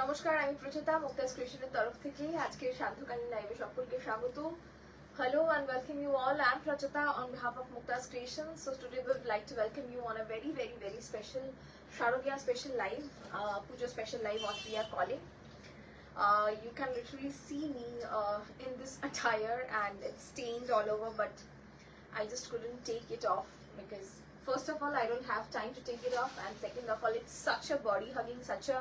নমস্কার, আমি প্রচেতা মুক্তাজ ক্রিয়েশনের তরফ থেকে আজকের সান্ধ্যকালীন লাইভে সকলকে স্বাগত। Hello and welcome you all. I'm Pracheta on behalf of Muktaz Creations. So today we would like to welcome you on a very special Sharogya special live, Pujo special live what we are calling. You can literally see me in this attire and it's stained all over, but I just couldn't take it off because first of all I don't have time to take it off, and second of all it's such a body hugging, such a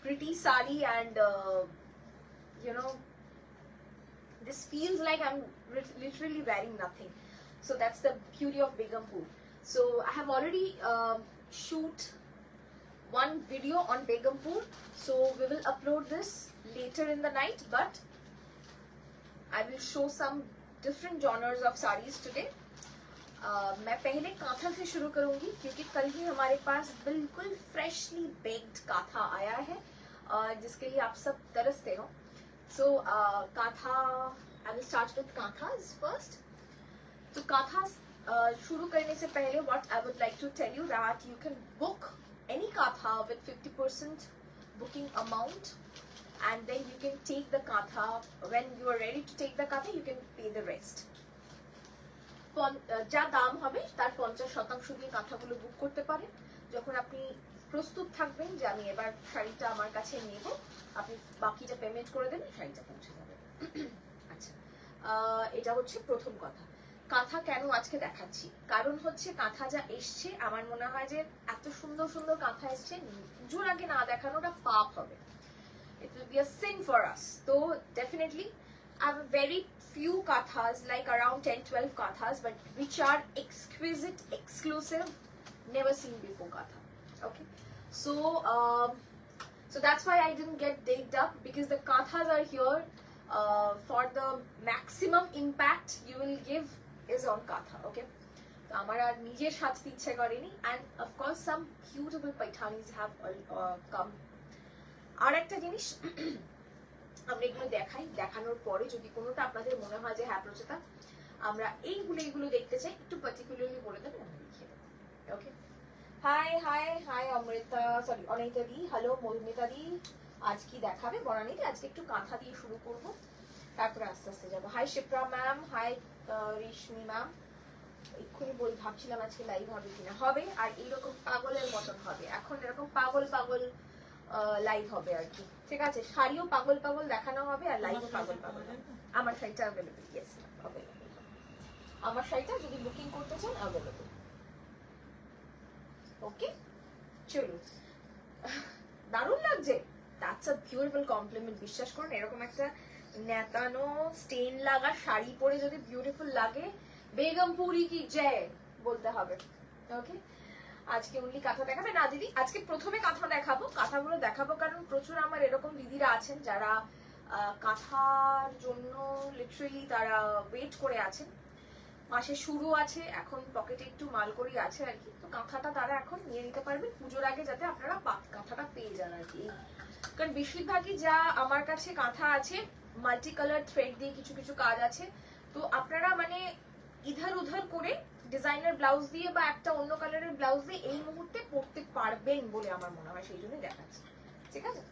pretty sari, and you know, this feels like I'm literally wearing nothing. So that's the beauty of Begumpur. So I have already shoot one video on Begumpur, so we will upload this later in the night, but I will show some different genres of sarees today. मैं पहले काथा से शुरू करूंगी क्योंकि कल ही हमारे पास बिल्कुल freshly baked काथा आया है जिसके लिए आप सब तरसते हो. So काथा, I will start with kathas first. So kathas शुरू करने से पहले what I would like to tell you that you can book any katha with 50% booking amount, and then you can take the katha. When you are ready to take the katha, you can pay the rest. যা দাম হবে তার 50% দিয়ে কাঁথাগুলো বুক করতে পারেন. যখন আপনি প্রস্তুত থাকবেন যে আমি এবার শাড়িটা আমার কাছে নেব, আপনি বাকিটা পেমেন্ট করে দেবেন, শাড়িটা পৌঁছে যাবে. আচ্ছা, এটা হচ্ছে প্রথম কথা. কাঁথা কেন আজকে দেখাচ্ছি, কারণ হচ্ছে কাঁথা যা এসছে আমার মনে হয় যে এত সুন্দর সুন্দর কাঁথা এসছে, পুজোর আগে না দেখানোটা পাপ হবে. It will be a sin for us. So definitely I have a very few kathas, like around 10-12 kathas, but which are exquisite, exclusive, never seen before katha. Okay, so that's why I didn't get digged up, because the kathas are here for the maximum impact you will give is on katha. Okay, so আমার আর নিজের সাজতে ইচ্ছে করেনি, and of course some beautiful paithanis have come. আর একটা জিনিস আমরা এগুলো দেখাই, দেখানোর পরে যদি কোনোটা আপনাদের মনে হয় যে হ্যাঁ প্রচেতা আমরা এইগুলো দেখতে চাই, একটু পার্টিকুলারলি বলে দেবেন, আমরা দেখিয়ে দেবো. ওকে, হাই অমৃতা, সরি অনিতা দি, হ্যালো মধুমিতা দি. আজ কি দেখাবে বনানীতে? আজকে একটু কাঁথা দিয়ে শুরু করব, তারপরে আস্তে আস্তে যাবো. হাই শিপ্রা ম্যাম, হাই রেশমি ম্যাম. এক্ষুনি ভাবছিলাম আজকে লাইভ হবে কিনা, হবে, আর এইরকম পাগলের মতন হবে. এখন এরকম পাগল লাইভ হবে আর কি, ঠিক আছে? শাড়িও পাগল দেখানো হবে আর লাইভও পাগল. আমার শাড়িটা অ্যাভেলেবল, ইয়েস অ্যাভেলেবল. আমার শাড়িটা যদি বুকিং করতে চান অ্যাভেলেবল. ওকে, চলুন. দারুণ লাগছে, দ্যাটস আ বিউটিফুল কমপ্লিমেন্ট. বিশ্বাস করুন, এরকম একটা নেতানো স্টেন লাগা শাড়ি পরে যদি বিউটিফুল লাগে, বেগমপুরি কি জয় বলতে হবে. ওকে, আজকে অনলি কাঁথা দেখাবে না দিদি, আজকে প্রথমে কাঁথা দেখাবো. কাঁথাগুলো দেখাবো কারণ প্রচুর আমার এরকম দিদিরা আছেন যারা কাঁথার জন্য লিটারালি তারা ওয়েট করে আছেন. মাসে শুরু আছে, এখন পকেটে একটু মাল করি আছে আর কি, তো কাঁথাটা তারা এখন নিয়ে নিতে পারবেন পুজোর আগে, যাতে আপনারা কাঁথাটা পেয়ে যান আর কি. কারণ বেশিরভাগই যা আমার কাছে কাঁথা আছে মাল্টি কালার থ্রেড দিয়ে কিছু কাজ আছে, তো আপনারা মানে ইধার উধার করে ডিজাইনার ব্লাউজ দিয়ে বা একটা অন্য কালারের ব্লাউজ দিয়ে এই মুহূর্তে পরতে পারবেন বলে আমার মনে হয়, সেই জন্যই দেখাচ্ছি. ঠিক আছে,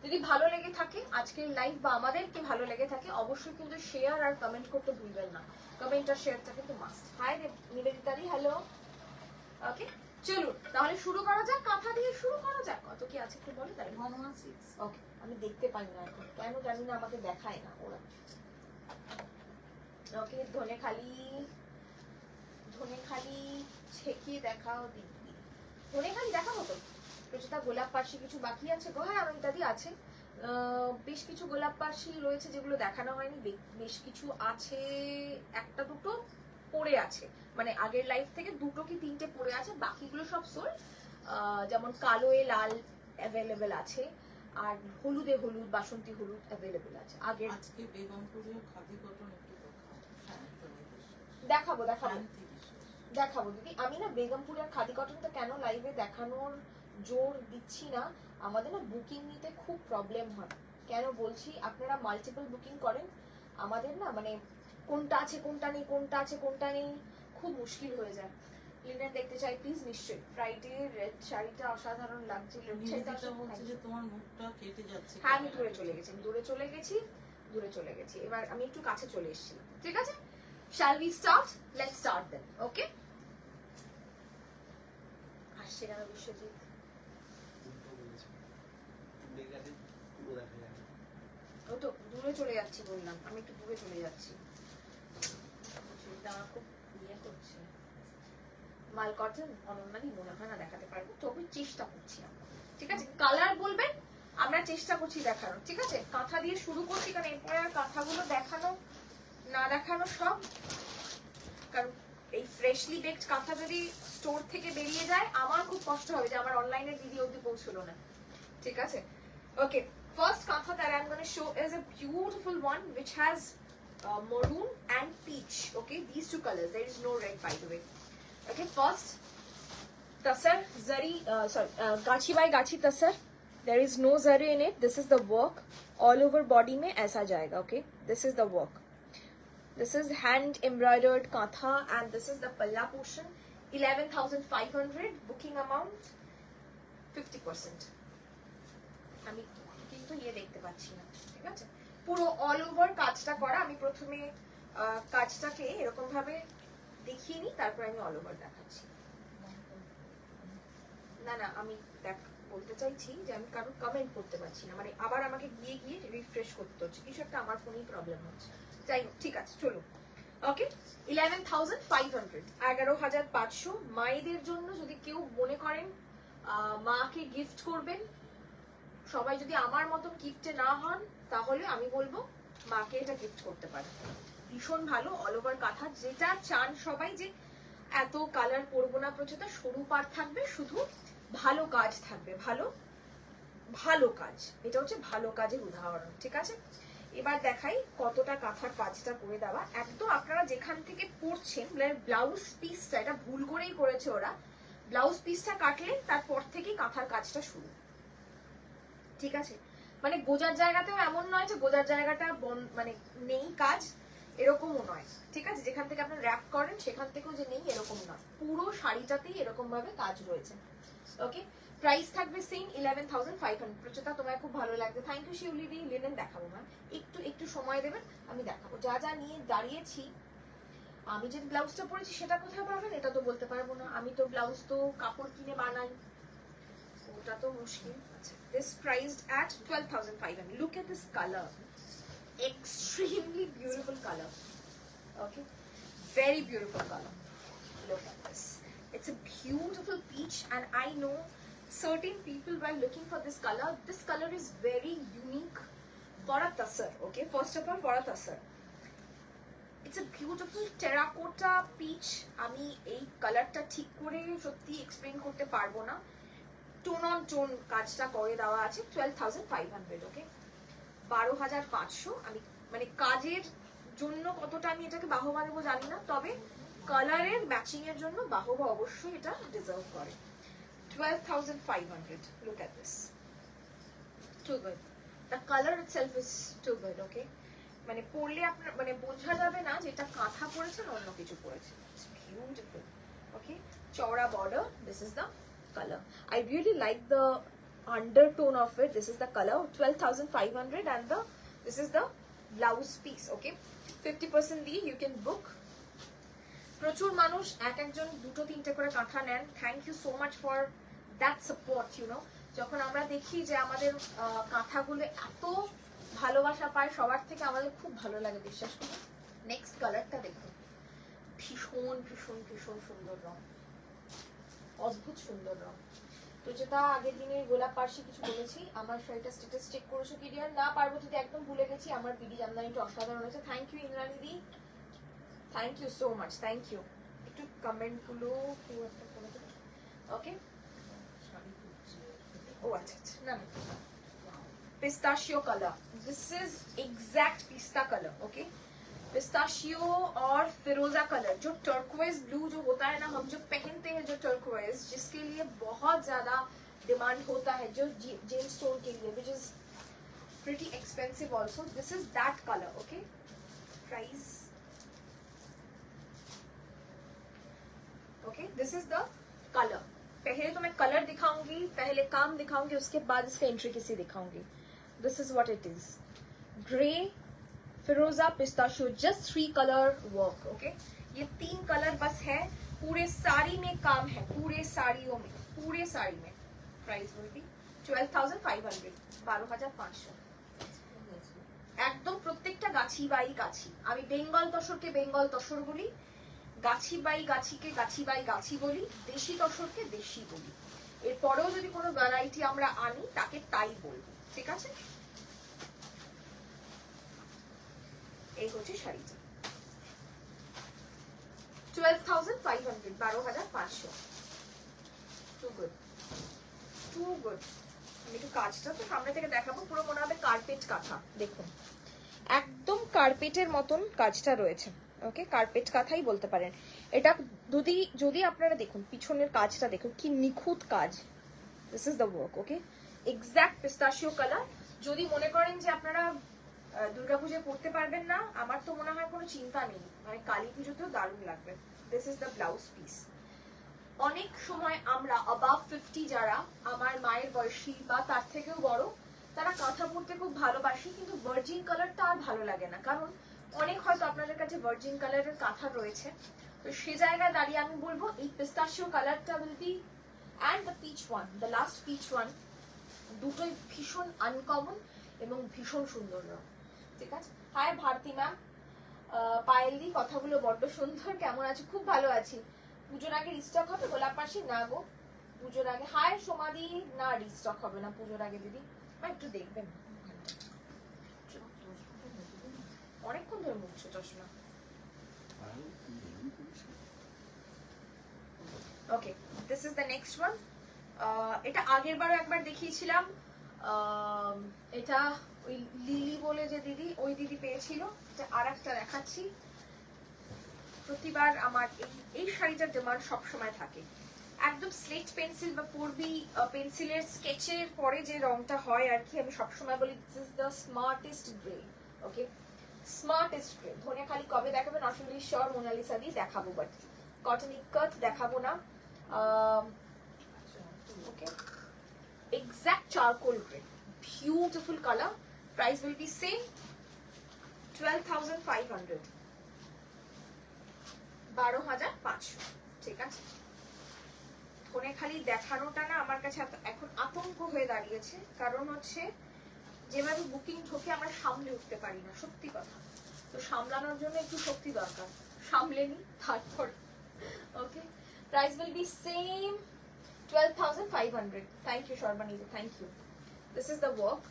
যদি ভালো লেগে থাকে আজকের লাইভ বা আমাদেরকে ভালো লেগে থাকে, অবশ্যই কিন্তু শেয়ার আর কমেন্ট করতে ভুলবেন না. কমেন্ট আর শেয়ারটা কিন্তু মাস্ট. হাই নিবেদিতাদি, হ্যালো. ওকে, চলুন তাহলে শুরু করা যাক, কাঁথা দিয়ে শুরু করা যাক. কত কি আছে একটু বলে তাই. 116. ওকে, আমি দেখতে পাই না এখন, কেন জানি না, আমাকে দেখায় না ওরা. ওকে, ধনেখালি ছেঁকিয়ে দেখাও দিদি. ধনেখালি দেখাবো তো প্রচেতা. গোলাপ পার্সি কিছু বাকি আছে গো. হ্যাঁ অনিতাদি আছে, বেশ কিছু গোলাপ পার্সি রয়েছে যেগুলো দেখানো হয়নি, বেশ কিছু আছে, একটা দুটো পড়ে আছে, মানে আগের লাইফ থেকে 2 কি 3টে পড়ে আছে, বাকিগুলো সব সোল. যেমন কালোয়ে লাল অ্যাভেলেবেল আছে, আর হলুদ বাসন্তী হলুদ অ্যাভেলেবেল আছে. আগের আজকে বেগমপুরের খাদি কটন একটু দেখাবো দিদি. আমি না বেগমপুরের খাদি কটনটা কেন লাইভে দেখানোর জোর দিচ্ছি না, আমাদের না বুকিং নিতে খুব প্রবলেম হয়. কেন বলছি, আপনারা মাল্টিপল বুকিং করেন, আমাদের না মানে কোনটা আছে কোনটা নেই খুব মুশকিল হয়ে যায়. লিনেন দেখতে চাই প্লিজ, নিশ্চয়ই। ফ্রাইডে রেড শাড়িটা অসাধারণ লাগছে। রেড শাড়িটা নিবেদিতা বলছে যে তোমার মুখটা কেটে যাচ্ছে। হ্যাঁ আমি দূরে চলে গেছি, দূরে চলে গেছি। এবার আমি একটু কাছে চলে এসেছিলাম, ঠিক আছে? Shall we start? Let's start then, okay? আসছে কেন বিশ্বজিৎ? ও তো দূরে চলে যাচ্ছি বললাম, আমি একটু দূরে চলে যাচ্ছি। আমার খুব ইয়ে করছে। মাল কটন অনন্যাদি মনে হয় না দেখাতে পারবো, তবে চেষ্টা করছি আমরা, ঠিক আছে? কালার বলবেন, আমরা চেষ্টা করছি দেখানোর, ঠিক আছে? কাঁথা দিয়ে শুরু করছি, কারণ এরপরে আর কাঁথাগুলো দেখানো না দেখানো সব, কারণ এই ফ্রেশলি বেকড কাঁথা যদি স্টোর থেকে বেরিয়ে যায় আমার খুব কষ্ট হবে যে আমার অনলাইনে দিদি অবধি পৌঁছলো না, ঠিক আছে? ওকে, first কাঁথা that I'm going to show is a beautiful one which has maroon and peach. Okay, these two colors, there is no red by the way. Okay, first tasar zari, gachi by gachi tasar, there is no zari in it. This is the work, all over body mein aisa jayega. Okay, this is the work, this is hand embroidered kantha, and this is the palla portion. 11,500, booking amount 50%. আমি কিন্তু ইয়ে দেখতে পাচ্ছি না, ঠিক আছে? পুরো all over কাজটা করা। আমি প্রথমে কাজটাকে এরকম ভাবে দেখিয়ে নিই, তারপর আমি অল ওভার দেখাচ্ছি। না না, আমি দেখ বলতে চাইছি যে আমি কারো কমেন্ট করতে পারছি না, মানে আবার আমাকে গিয়ে গিয়ে রিফ্রেশ করতে হচ্ছে, কিছু একটা আমার ফোনেই প্রবলেম হচ্ছে। যাই হোক, ঠিক আছে, চলো। ওকে, 11,500, 11,500 মায়েদের জন্য। যদি কেউ মনে করেন মাকে গিফট করবেন, সবাই যদি আমার মতন গিফটে না হন, তাহলে আমি বলবো মাকে এটা গিফট করতে পারে। ভীষণ ভালো অল ওভার কাঁথা, যেটা চান সবাই যে এত কালার পরবো না, প্রচুরটা সরু পাড় থাকবে, শুধু ভালো কাজ থাকবে, ভালো ভালো কাজ। এটা হচ্ছে ভালো কাজের উদাহরণ, ঠিক আছে? এবার দেখাই কতটা কাঁথার কাজটা করে দেওয়া। একদম আপনারা যেখান থেকে পড়ছেন, ব্লাউজ পিসটা, এটা ভুল করেই করেছে ওরা, ব্লাউজ পিসটা কাটলেন তারপর থেকেই কাঁথার কাজটা শুরু, ঠিক আছে? মানে গোজার জায়গাতেও এমন নয় যে গোজার জায়গাটা মানে নেই কাজ, এরকমও নয়, ঠিক আছে? যেখান থেকে আপনার র্যাপ করেন সেখান থেকেও যে নেই এরকম নয়, পুরো শাড়িটাতেই এরকম ভাবে কাজ রয়েছে। ওকে, প্রাইস থাকবে সেম 11,500। প্রচেতা তোমায় খুব ভালো লাগবে, থ্যাংক ইউ শিউলিদি। লিনেন দেখাবো ম্যাম, একটু একটু সময় দেবেন, আমি দেখাবো। যা যা নিয়ে দাঁড়িয়েছি, আমি যে ব্লাউজটা পরেছি সেটা কোথায় পাবেন এটা তো বলতে পারবো না, আমি তো ব্লাউজ তো কাপড় কিনে বানাই, ওটা তো মুশকিল। আচ্ছা, this priced at 12,500. Look at this color, extremely beautiful color. Okay, very beautiful color. Look at this, it's a beautiful peach, and I know certain people were looking for this color. This color is very unique for a tassar. Okay, first of all, for a tassar, it's a beautiful terracotta peach. আমি এই কালারটা ঠিক করে সত্যি explain করতে পারবো না, tone on tone কাজটা করে দেওয়া আছে। 12,500। ওকে, 12,500। আমি মানে কাজের জন্য কতটা আমি এটাকে বাহবা দেবো জানি না, তবে কালারের ম্যাচিং এর জন্য বাহবা অবশ্যই এটা ডিজার্ভ করে। 12,500। Look at this, too good, the colour itself is too good. Okay, মানে পরলে আপনার মানে বোঝা যাবে না যে এটা কাঁথা পরেছেন অন্য কিছু পরেছেন। It's beautiful. ওকে, চওড়া border, this is the color. I really like the undertone of it. This is the color, 12,500, and this is the blouse piece. Okay, 50% দিয়ে you can book. প্রচুর মানুষ এক একজন দুটো তিনটে করে কাঁথা নেন, thank you so much for that support. You know, যখন আমরা দেখি যে আমাদের কাঁথাগুলো এত ভালোবাসা পায় সবার থেকে, আমাদের খুব ভালো লাগে, বিশ্বাস করুন। নেক্সট কালারটা দেখুন, ভীষণ ভীষণ ভীষণ সুন্দর রং, অদ্ভুত সুন্দর রং। তো যেটা আগের দিনের গোলাপ পার্সি কিছু বলেছি, আমার শাড়িটা স্ট্যাটাস চেক করেছো কি ডিয়ার? না পার্বতীতে একদম ভুলে গেছি, আমার বিডি জামদানিটা অসাধারণ হয়েছে। Thank you Indrani di, thank you so much, thank you. একটু কমেন্ট গুলো কেউ একটা করে দেবে। ওকে, ও আচ্ছা আচ্ছা, না না, pistachio colour, this is exact पिस्ता कलर। ओके, पिस्ताशियो और फिरोजा कलर, जो टर्कोइज ब्लू जो होता है ना, हम जो पहनते हैं, जो टर्कोइज जिसके लिए बहुत ज्यादा डिमांड होता है, जो जेम स्टोन के लिए, which is pretty expensive also, this is that colour. Okay, price okay this is the colour. पहले तो मैं कलर दिखाऊंगी, पहले काम दिखाऊंगी, उसके बाद इसका इंट्रिकेसी दिखाऊंगी. This is what it is. Grey, फिरोजा, pistachio, just 3 colour work. Okay ये 3 कलर बस है. पूरे साड़ी में काम है, पूरे साड़ियों में, पूरे साड़ी में. Price will be 12,500, 12,500. একদম প্রত্যেকটা গাছি বাই গাছি. আমি বেঙ্গল তসরকে বেঙ্গল তসর বলি, গাছি বাই গাছিকে গাছি বাই গাছি বলি, দেশি তসরকে দেশি বলি. এরপরেও যদি কোনো ভ্যারাইটি আমরা আনি তাকে তাই বলবো. ঠিক আছে, এই হচ্ছে শাড়িটা. 12,500, 12,500. Too good, too good. আমি একটু কাজটা তো সামনে থেকে দেখাবো. পুরো মনে হবে কার্পেট কাঁথা. দেখুন একদম কার্পেটের মতন কাজটা রয়েছে. ওকে কার্পেট কাঁথাই বলতে পারেন এটা. যদি আপনারা দেখুন পিছনের কাজটা দেখুন কি নিখুঁত কাজ. This is the work. Okay exact পিস্তাশিও colour. যদি মনে করেন যে আপনারা দুর্গাপুজোয় পড়তে পারবেন না, আমার তো মনে হয় কোনো চিন্তা নেই, মানে কালী পুজোতেও দারুণ লাগবে. This is the blouse piece. অনেক সময় আমরা অ্যাবাভ 50 যারা আমার মায়ের বয়সী বা তার থেকেও বড়, তারা কাঁথা পরতে খুব ভালোবাসি, কিন্তু ভার্জিন কালারটা আর ভালো লাগে না. কারণ অনেক হয়তো আপনাদের কাছে ভার্জিন কালারের কাঁথা রয়েছে. তো সে জায়গায় দাঁড়িয়ে আমি বলবো এই পিস্তাশিও কালারটা will be, and the peach one, the last peach one, দুটোই ভীষণ আনকমন এবং ভীষণ সুন্দর রং. ঠিক আছে. হাই ভারতী ম্যাম, পায়েল দি, কথাগুলো বড্ড সুন্দর, কেমন আছো? খুব ভালো আছি. পুজোর আগে রিস্টক হবে গোলাপ মাসি? না গো, পুজোর আগে. হাই সোমাদি, না রিস্টক হবে না পুজোর আগে দিদি. একটু দেখবেন, অনেকক্ষণ ধরে মুখছো চশমা. ওকে this is the next one. এটা আগের বারও একবার দেখিয়েছিলাম. এটা ওই লিলি বলে যে দিদি, ওই দিদি পেয়েছিল. এটা আর একটা দেখাচ্ছি. প্রতিবার আমার এই শাড়িটার ডিমান্ড সবসময় থাকে. একদম স্লেট পেন্সিল বা 4B পেন্সিলের স্কেচের পরে যে রংটা হয় আর কি, আমি সবসময় বলি this is the smartest grey. Okay smartest grey. Dhaniakhali কবে দেখাবেন? আসলে শিওর মোনালিসা দি দেখাবো, বাট কটন ইকট দেখাবো না. Okay exact charcoal grey, beautiful colour. Price will be same, 12,500, 12,500. ঠিক আছে. ধনেখালি দেখানোটা না আমার কাছে এখন আতঙ্ক হয়ে দাঁড়িয়েছে. কারণ হচ্ছে যেভাবে বুকিং ঠকে আমরা সামলে উঠতে পারি না, সত্যি কথা. তো সামলানোর জন্য একটু শক্তি দরকার. সামলে নি তারপর. Okay price will be same, 12,500. Thank you Sharmani, thank you. This is the work.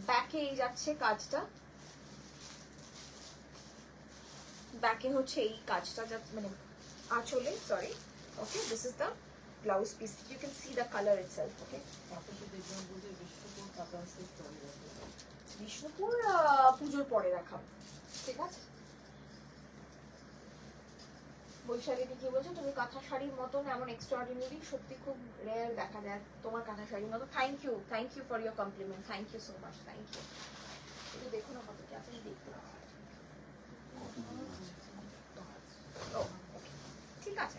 ব্যাকে এই যাচ্ছে কাজটা, ব্যাকে হচ্ছে এই কাজটা, মানে আঁচলে, sorry. Okay this is the blouse piece. You can see the colour itself. Okay Bishnupur পুজোর পরে দেখাবো. ঠিক আছে. বৈশালীদি কি বলছো? তুমি কাঁথা শাড়ির মতন এমন এক্সট্রাঅর্ডিনারি সত্যি খুব রেয়ার দেখা যায় তোমার কাঁথা শাড়ির মতো. Thank you for your compliment. Thank you so much. Thank you. একটু দেখুন কত কি আছে দেখতে. ঠিক আছে.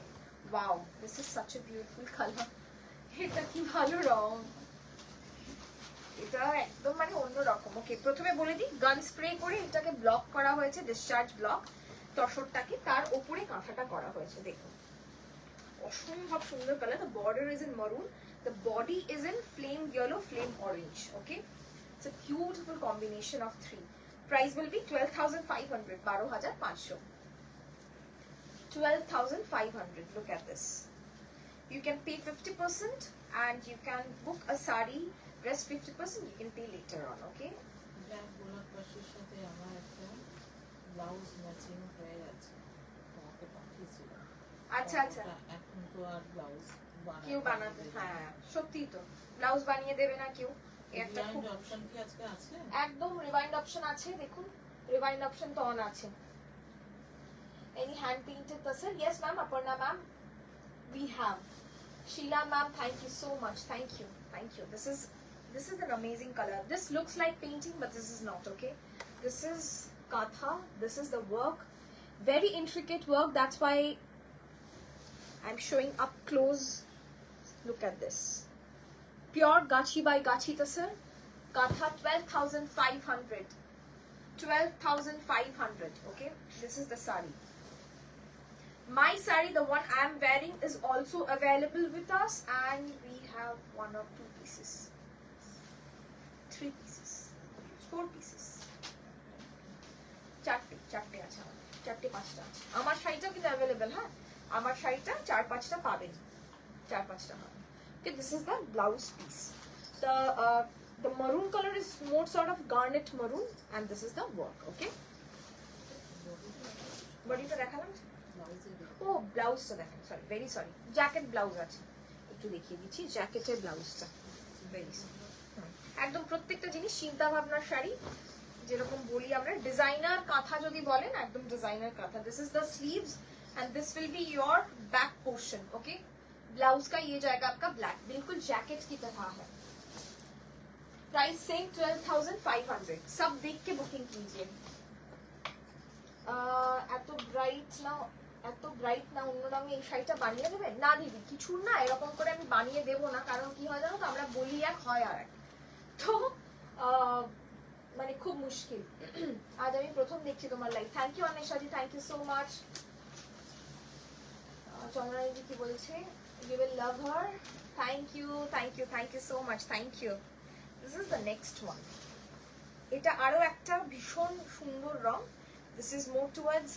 Wow this is such a beautiful colour. এটা কি ভালো রং, এটা একদম মানে অন্যরকম. ওকে প্রথমে বলে দিই, গান স্প্রে করে এটাকে ব্লক করা হয়েছে, ডিসচার্জ ব্লক তসরটাকে, তার উপরে কাঁথাটা করা হয়েছে. দেখুন অসম্ভব সুন্দর colour. The border is in maroon, the body is in flame yellow, flame orange. Okay it's a beautiful combination of 3. Price will be 12,500, 12,500. 12,500. Look at this. You can pay 50% and you can book a sari. Rest 50% you can pay later on. Okay. গোলাপ পাশের সাথে আমার একটা blouse matching হয়ে গেছে, তোমাকে পাঠিয়েছিলাম. আচ্ছা আচ্ছা. এখন তো আর ব্লাউজ কেউ বানাতে, হ্যাঁ সত্যি তো ব্লাউজ বানিয়ে দেবে না কেউ. একটা খুব অপশন কি আজকে আছে? একদম রিভাইন্ড অপশন আছে. দেখুন রিভাইন্ড অপশন তো অন আছে. Any hand painted tassel? Yes ma'am. Aparna ma'am, we have. Sheila ma'am, thank you so much. Thank you. This is an amazing color. This looks like painting, but this is not. Okay, this is katha. This is the work, very intricate work. That's why I'm showing up close. Look at this. Pure Gachi by Gachi Tasar. Katha 12,500. 12,500. Okay, this is the sari. My sari, the one I am wearing, is also available with us, and we have 1 or 2 pieces, 3 pieces, 4 pieces. চারটে আছে আমার, 4-5টা আছে আমার শাড়িটাও কিন্তু available. হ্যাঁ, আমার শাড়িটা 4-5টা পাবেন, 4-5টা হবে। Okay, this is the blouse piece. The maroon color is more sort of garnet maroon, and this is the work. Okay, বডিটা দেখালাম। ও ব্লাউজটা দেখেন, sorry, very sorry, jacket blouse আছে, একটু দেখিয়ে দিচ্ছি জ্যাকেটের ব্লাউজটা। ভেরি সরি, একদম প্রত্যেকটা জিনিস চিন্তা ভাবনার শাড়ি, যেরকম বলি আমরা ডিজাইনার কাঁথা যদি বলেন, একদম ডিজাইনার কাঁথা। This is the sleeves and this will be your back portion. Okay, blouse का ये जाएगा आपका ब्लैक, बिल्कुल जैकेट की तरह है। Price same 12,500। सब देख के बुकिंग कीजिए। এত ব্রাইট না, এত ব্রাইট না, অন্য রঙে এই শাড়িটা বানিয়ে দেবেন না দিদি? কিছু না, এরকম করে আমি বানিয়ে দেবো না, কারণ কি হয় জানো তো, আমরা বলি এক হয় আর এক, তো মানে খুব মুশকিল। আজ আমি প্রথম দেখছি তোমার লাইভ। থ্যাংক ইউ অনেশাজি, থ্যাংক ইউ সো মাচ। চন্দ্রানীজি কি বলছে? You will love her. Thank you, thank you, thank you so much, thank you. This is the next one. এটা আরো একটা ভীষণ সুন্দর রং। This is more towards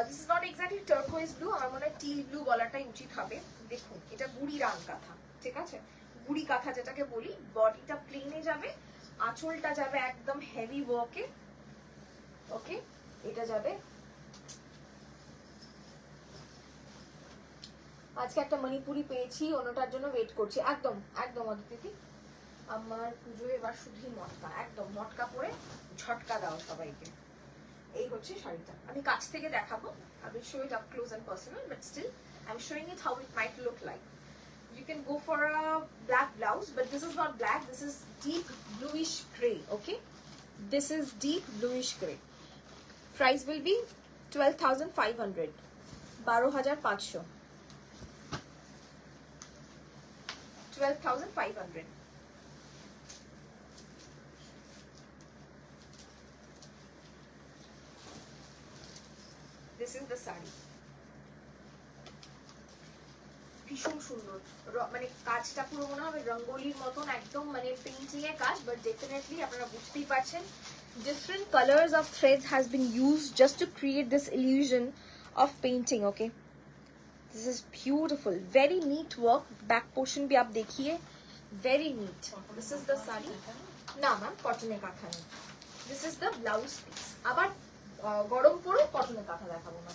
this is not exactly turquoise blue, আমার মনে হয় teal blue বলাটাই উচিত হবে। দেখুন, এটা গুড়ি রান কাঁথা, ঠিক আছে, গুড়ি কাঁথা যেটাকে বলি। বডিটা প্লেনে যাবে, আঁচলটা যাবে একদম হেভি ওয়ার্কে। ওকে, এটা যাবে। আজকে একটা মণিপুরি পেয়েছি, অন্যটার জন্য ওয়েট করছি। একদম একদম অদিতি, আমার পুজো এবার শুধুই মটকা, একদম মটকা পরে ঝটকা দাও সবাইকে। এই হচ্ছে শাড়িটা, আমি কাছ থেকে দেখাবো। I will show it up close and personal, but still I'm showing it how it might look like. You can go for a black blouse, but this is not black, this is deep bluish gray. Okay, this is deep bluish gray. Price will be 12,500, 12,500, 12,500. This is the saree. ভীষণ সুন্দর, মানে কাজটা পুরো মনে হবে রঙ্গোলির মতন, একদম মানে পেইন্টিং এর কাজ, বাট ডেফিনেটলি আপনারা বুঝতেই পারছেন different colors of threads has been used just to create this illusion of painting. Okay, this is beautiful, very neat work. Back portion bhi aap dekhiye, very neat. This is the saree. Na ma'am, cotton e katha neyi. This is the blouse piece. আবার গরম পরে কটনের কাঁথা দেখাবো না,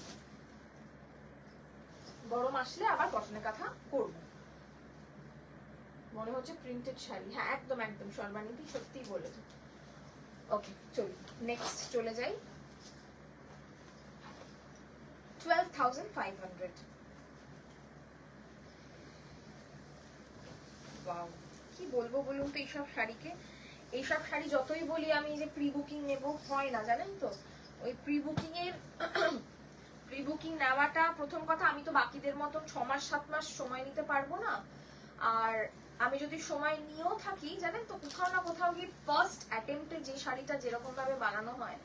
গরম আসলে আবার কটনের কাঁথা করব। মনে হচ্ছে প্রিন্টেড শাড়ি। হ্যাঁ, একদম একদম সর্বানিধি সত্যিই বলেছ। ওকে, চলি নেক্সট চলে যাই। 12,500। ওয়াও, কি বলবো বলুন তো এইসব শাড়িকে। এইসব শাড়ি যতই বলি আমি যে প্রি বুকিং নেব, হয় না, জানেন তো। ওই প্রি বুকিং নেওয়াটা, প্রথম কথা আমি তো বাকিদের মতন 6 মাস 7 মাস সময় নিতে পারবো না। আর আমি যদি সময় নিয়েও থাকি, জানেন তো, কোথাও না কোথাও গিয়ে ফার্স্ট অ্যাটেম্পটে যে শাড়িটা যেরকম ভাবে বানানো হয়,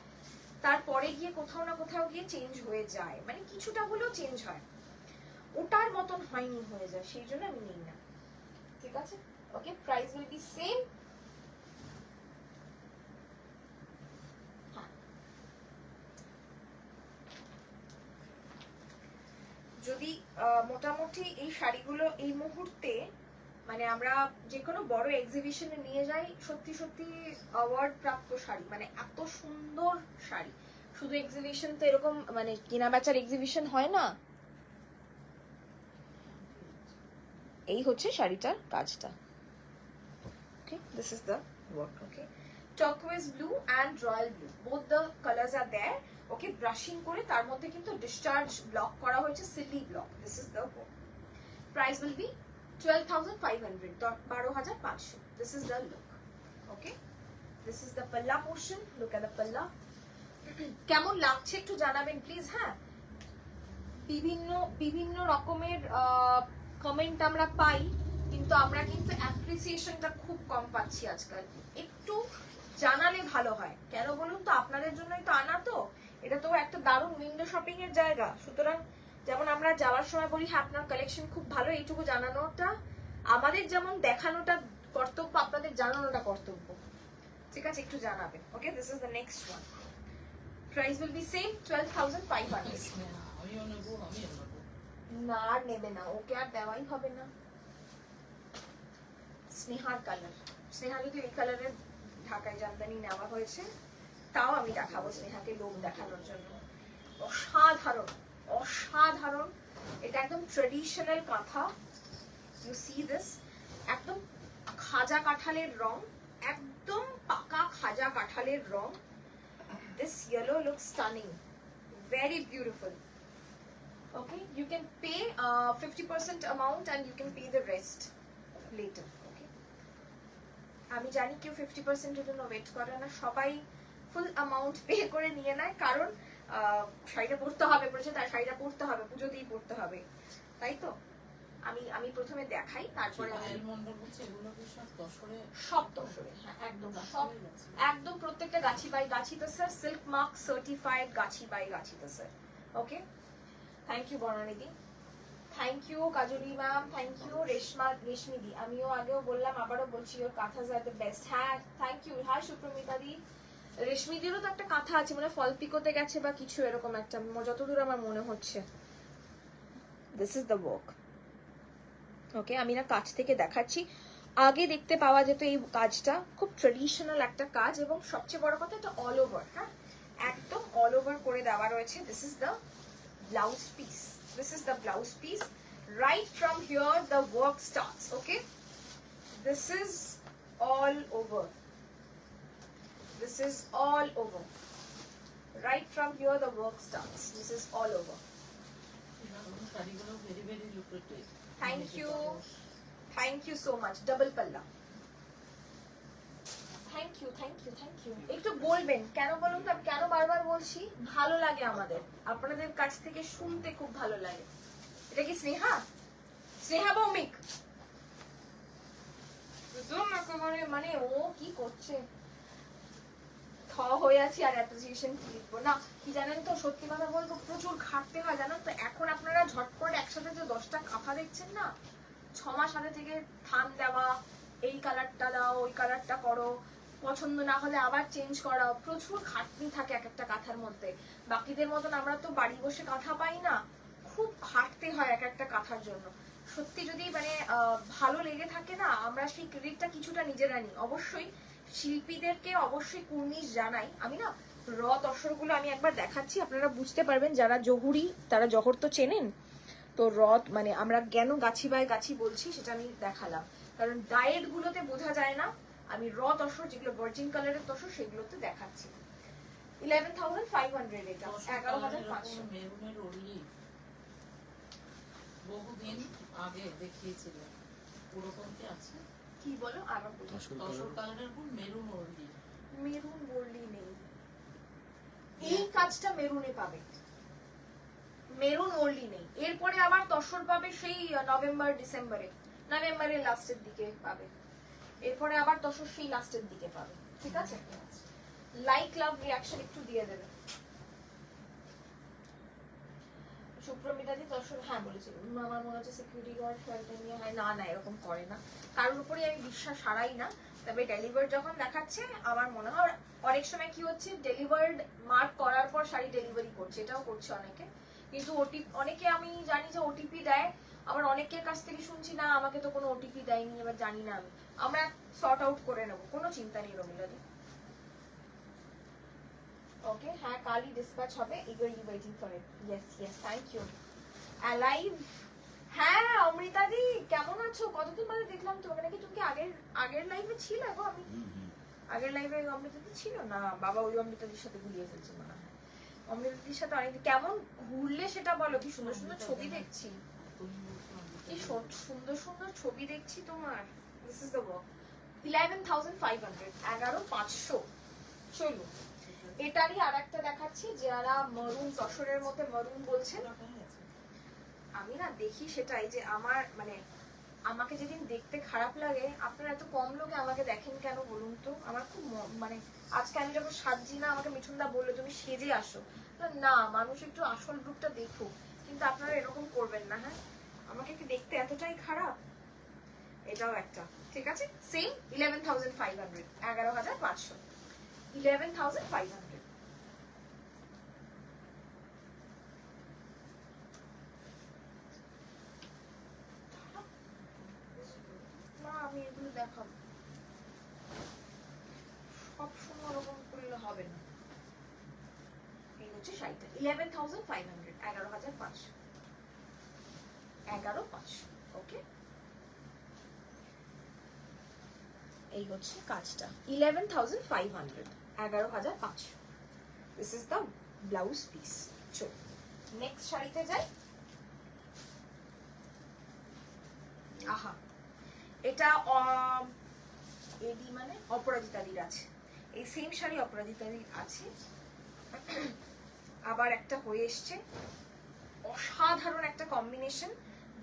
তারপরে গিয়ে কোথাও না কোথাও গিয়ে চেঞ্জ হয়ে যায়, মানে কিছুটা হলেও চেঞ্জ হয়, ওটার মতন হয়নি, হয়ে যায়, সেই জন্য আমি নিই না। ঠিক আছে, ওকে, প্রাইস উইল বি সেম। যদি মোটামুটি এই শাড়িগুলো এই মুহূর্তে মানে আমরা যে কোনো বড় এক্সিবিশনে নিয়ে যাই, সত্যি সত্যি অ্যাওয়ার্ড প্রাপ্ত শাড়ি, মানে এত সুন্দর শাড়ি। শুধু এক্সিবিশন তো এরকম মানে কেনা বেচার এক্সিবিশন হয় না। এই হচ্ছে শাড়িটার কাজটা। Okay, this is the work. Okay, turquoise blue and royal blue, both the colors are there. Okay, brushing করে তার মধ্যে কিন্তু ডিসচার্জ ব্লক করা হয়েছে, সিলি block. This is the price will be 12,500, 12,500. This is the look. Okay, this is the palla portion. Look at the palla. কেমন লাগছে একটু জানাবেন প্লিজ। হ্যাঁ, বিভিন্ন বিভিন্ন রকমের কমেন্ট আমরা পাই, কিন্তু আমরা কিন্তু অ্যাপ্রিসিয়েশনটা খুব কম পাচ্ছি আজকাল। একটু জানালে ভালো হয়। কেন বলুন তো, আপনাদের জন্যই তো আনা, তো এটা তো একটা দারুণ উইন্ডো শপিং এর জায়গা। সুতরাং যেমন আমরা যাওয়ার সময় বলি হ্যাঁ আপনার কালেকশন খুব ভালো, এইটুকু জানানোটা আমাদের যেমন দেখানোটা কর্তব্য, আপনাদের জানানোটা কর্তব্য। ঠিক আছে, একটু জানাবেন। Okay, this is the next one. Price will be same 12,500। আমিও নেবো। না আর নেবে না, ওকে আর দেওয়াই হবে না। স্নেহার কালার, স্নেহা যদি এই কালারের ঢাকায় জামদানি নেওয়া হয়েছে, তাও আমি দেখাবো স্নেহাকে লোক দেখানোর জন্য। অসাধারণ অসাধারণ, এটা একদম ট্রেডিশনাল কাঁথা। ইউ সি দিস, একদম খাজা কাঁঠালের রং, একদম পাকা খাজা কাঁঠালের রং। This yellow looks stunning, very beautiful. Okay, you can pay 50% amount and you can pay the rest later. Okay, আমি জানি কেউ 50% এর জন্য ওয়েট করে না, সবাই ফুল অ্যামাউন্ট পে করে নিয়ে নেয়, কারণ শাড়িটা পরতে হবে, বলেছে তার শাড়িটা পরতে হবে, পুজো দিয়ে পরতে হবে, তাই তো। আমি প্রথমে দেখাই, তারপরে সব দশরে, হ্যাঁ একদম সব, একদম প্রত্যেকটা গাছি বাই গাছি তো স্যার, সিল্ক মার্ক সার্টিফাইড গাছি বাই গাছি তো স্যার। ওকে, থ্যাংক ইউ বর্ণানিদি, thank you Kajli ma'am, thank you Reshmi di. আমিও আগেও বললাম, আবারও বলছি, ওর কাঁথাস আর দ্য বেস্ট। হ্যাঁ থ্যাংক ইউ। হ্যাঁ সুপ্রমিতা দি, রেশমিদিরও তো একটা কাঁথা আছে, মানে ফল পিকোতে গেছে বা কিছু এরকম একটা, যতদূর আমার মনে হচ্ছে। This is the work. Okay, আমি না কাছ থেকে দেখাচ্ছি, আগে দেখতে পাওয়া যেত এই কাজটা, খুব ট্রেডিশনাল একটা কাজ, এবং সবচেয়ে বড় কথা এটা অল ওভার, হ্যাঁ একদম অল ওভার করে দেওয়া রয়েছে। This is the blouse piece, this is the blouse piece. Right from here the work starts. Okay, this is all over, this is all over. Right from here the work starts, this is all over. Thank you, thank you so much. Double palla, thank you thank you thank you. একটু বলবেন কেন বলুন তো, আমি কেন বারবার বলছি, ভালো লাগে আমাদের, আপনাদের কাছ থেকে শুনতে খুব ভালো লাগে। এটা কি স্নেহা, স্নেহা ভৌমিক, মানে ও কি করছে, থ হয়ে আছি আর অ্যাপ্রিসিয়েশন কি লিখবো না। কি জানেন তো, সত্যি কথা বলবো, প্রচুর খাটতে হয় জানেন তো। এখন আপনারা ঝটপট একসাথে যে 10টা কাঁথা দেখছেন না, 6 মাস আগে থেকে থান দেওয়া, এই কালারটা দাও, ওই কালারটা করো, পছন্দ না হলে আবার চেঞ্জ করা, প্রচুর খাটনি থাকে এক একটা কাঁথার মধ্যে। বাকিদের মতন আমরা তো বাড়ি বসে কাঁথা পাই না, খুব খাটতে হয় এক একটা কাঁথার জন্য। সত্যি যদি মানে ভালো লেগে থাকে না, আমরা সেই ক্রেডিটটা কিছুটা নিজেরা নিই। অবশ্যই শিল্পীদেরকে অবশ্যই কুর্নিশ জানাই। আমি না র তসরগুলো আমি একবার দেখাচ্ছি, আপনারা বুঝতে পারবেন, যারা জহুরি তারা জহর তো চেনেন তো। রথ মানে আমরা কেন গাছি বাই গাছি বলছি সেটা আমি দেখালাম, কারণ ডায়েট গুলোতে বোঝা যায় না। আমি র তসর যেগুলো ভার্জিন কালারের তসর সেগুলোতে দেখাচ্ছি। 11,500 এটা 11,500। মেরুনের ওড়ি বহুদিন আগে দেখিয়েছিলেন, পুরোপুরি কি আছে? কি বলো আবার বলো। তসর কালারের উপর মেরুন ওড়ি, মেরুন বললি নেই, এই কাজটা মেরুনে পাবে, মেরুন ওরলি নেই। এরপরে আবার তসর পাবে সেই নভেম্বর ডিসেম্বরে, নভেম্বরের লাস্টের দিকে পাবে, এরপরে আবার তসর সেই লাস্টের দিকে পাবে। ঠিক আছে, লাইক লাভ রিয়াকশন একটু দিয়ে দেবে। সুপ্রমিতা দি তসর, হ্যাঁ বলেছিল, আমার মনে হচ্ছে সিকিউরিটি গার্ড ফেলতে নিয়ে হয় না, না এরকম করে না, কারোর উপরই আমি বিশ্বাস হারাই না। তবে ডেলিভার যখন দেখাচ্ছে আমার মনে হয়, অনেক সময় কি হচ্ছে, ডেলিভার্ড মার্ক করার পর শাড়ি ডেলিভারি করছে, এটাও করছে অনেকে। কিন্তু ওটিপি, অনেকে আমি জানি যে ওটিপি দেয়, আবার অনেকের কাছ থেকে শুনছি না আমাকে তো কোনো ওটিপি দেয়নি, এবার জানি না আমি, আমরা সর্ট আউট করে নেবো, কোনো চিন্তা নেই রমিলাদি। ওকে, হ্যাঁ কালই ডিসপ্যাচ হবে, eagerly waiting for it. Yes yes, thank you. Alive, হ্যাঁ অমৃতা দি কেমন আছো? কতদিন বাদে দেখলাম তোমাকে, নাকি তুমি কি আগের লাইভে ছিলে গো? আমি আগের লাইভে অমৃতা দি ছিল না, বাবা ওই অমৃতা দির সাথে গুলিয়ে ফেলছে মনে হয়। অমৃতা দির সাথে অনেক, কেমন ঘুরলে সেটা বলো, কি সুন্দর সুন্দর ছবি দেখছি, কি সুন্দর সুন্দর ছবি দেখছি তোমার। This is the work. 11,500, 11,500। চলো এটারই আর একটা দেখাচ্ছি, যারা মরুন তসরের মধ্যে মরুন বলছেন, আমি না দেখি সেটাই যে আমার মানে আমাকে যেদিন দেখতে খারাপ লাগে আপনারা এত কম লোকে আমাকে দেখেন কেন বলুন তো? আমার খুব মানে আজকে আমি যখন সাজছি না, আমাকে মিঠুনদা বললো তুমি সেজে আসো, না মানুষ একটু আসল রূপটা দেখুক, কিন্তু আপনারা এরকম করবেন না। হ্যাঁ, আমাকে কি দেখতে এতটাই খারাপ? এটাও একটা ঠিক আছে। সেম 11,500, 11,500, 11,500। না আমি এগুলো দেখাবো, সব সময় ওরকম করলে হবে না। এই হচ্ছে শাড়িটা 11,500, 11,500, 11,500। ওকে, এই হচ্ছে কাজটা 11,500, 11,500। This is the blouse piece. চল নেক্সট শাড়িতে যাই। আহা, এটা এডি মানে অপরাজিতাদির আছে, এই সেম শাড়ি অপরাজিতাদির আছে, আবার একটা হয়ে এসছে অসাধারণ একটা combination.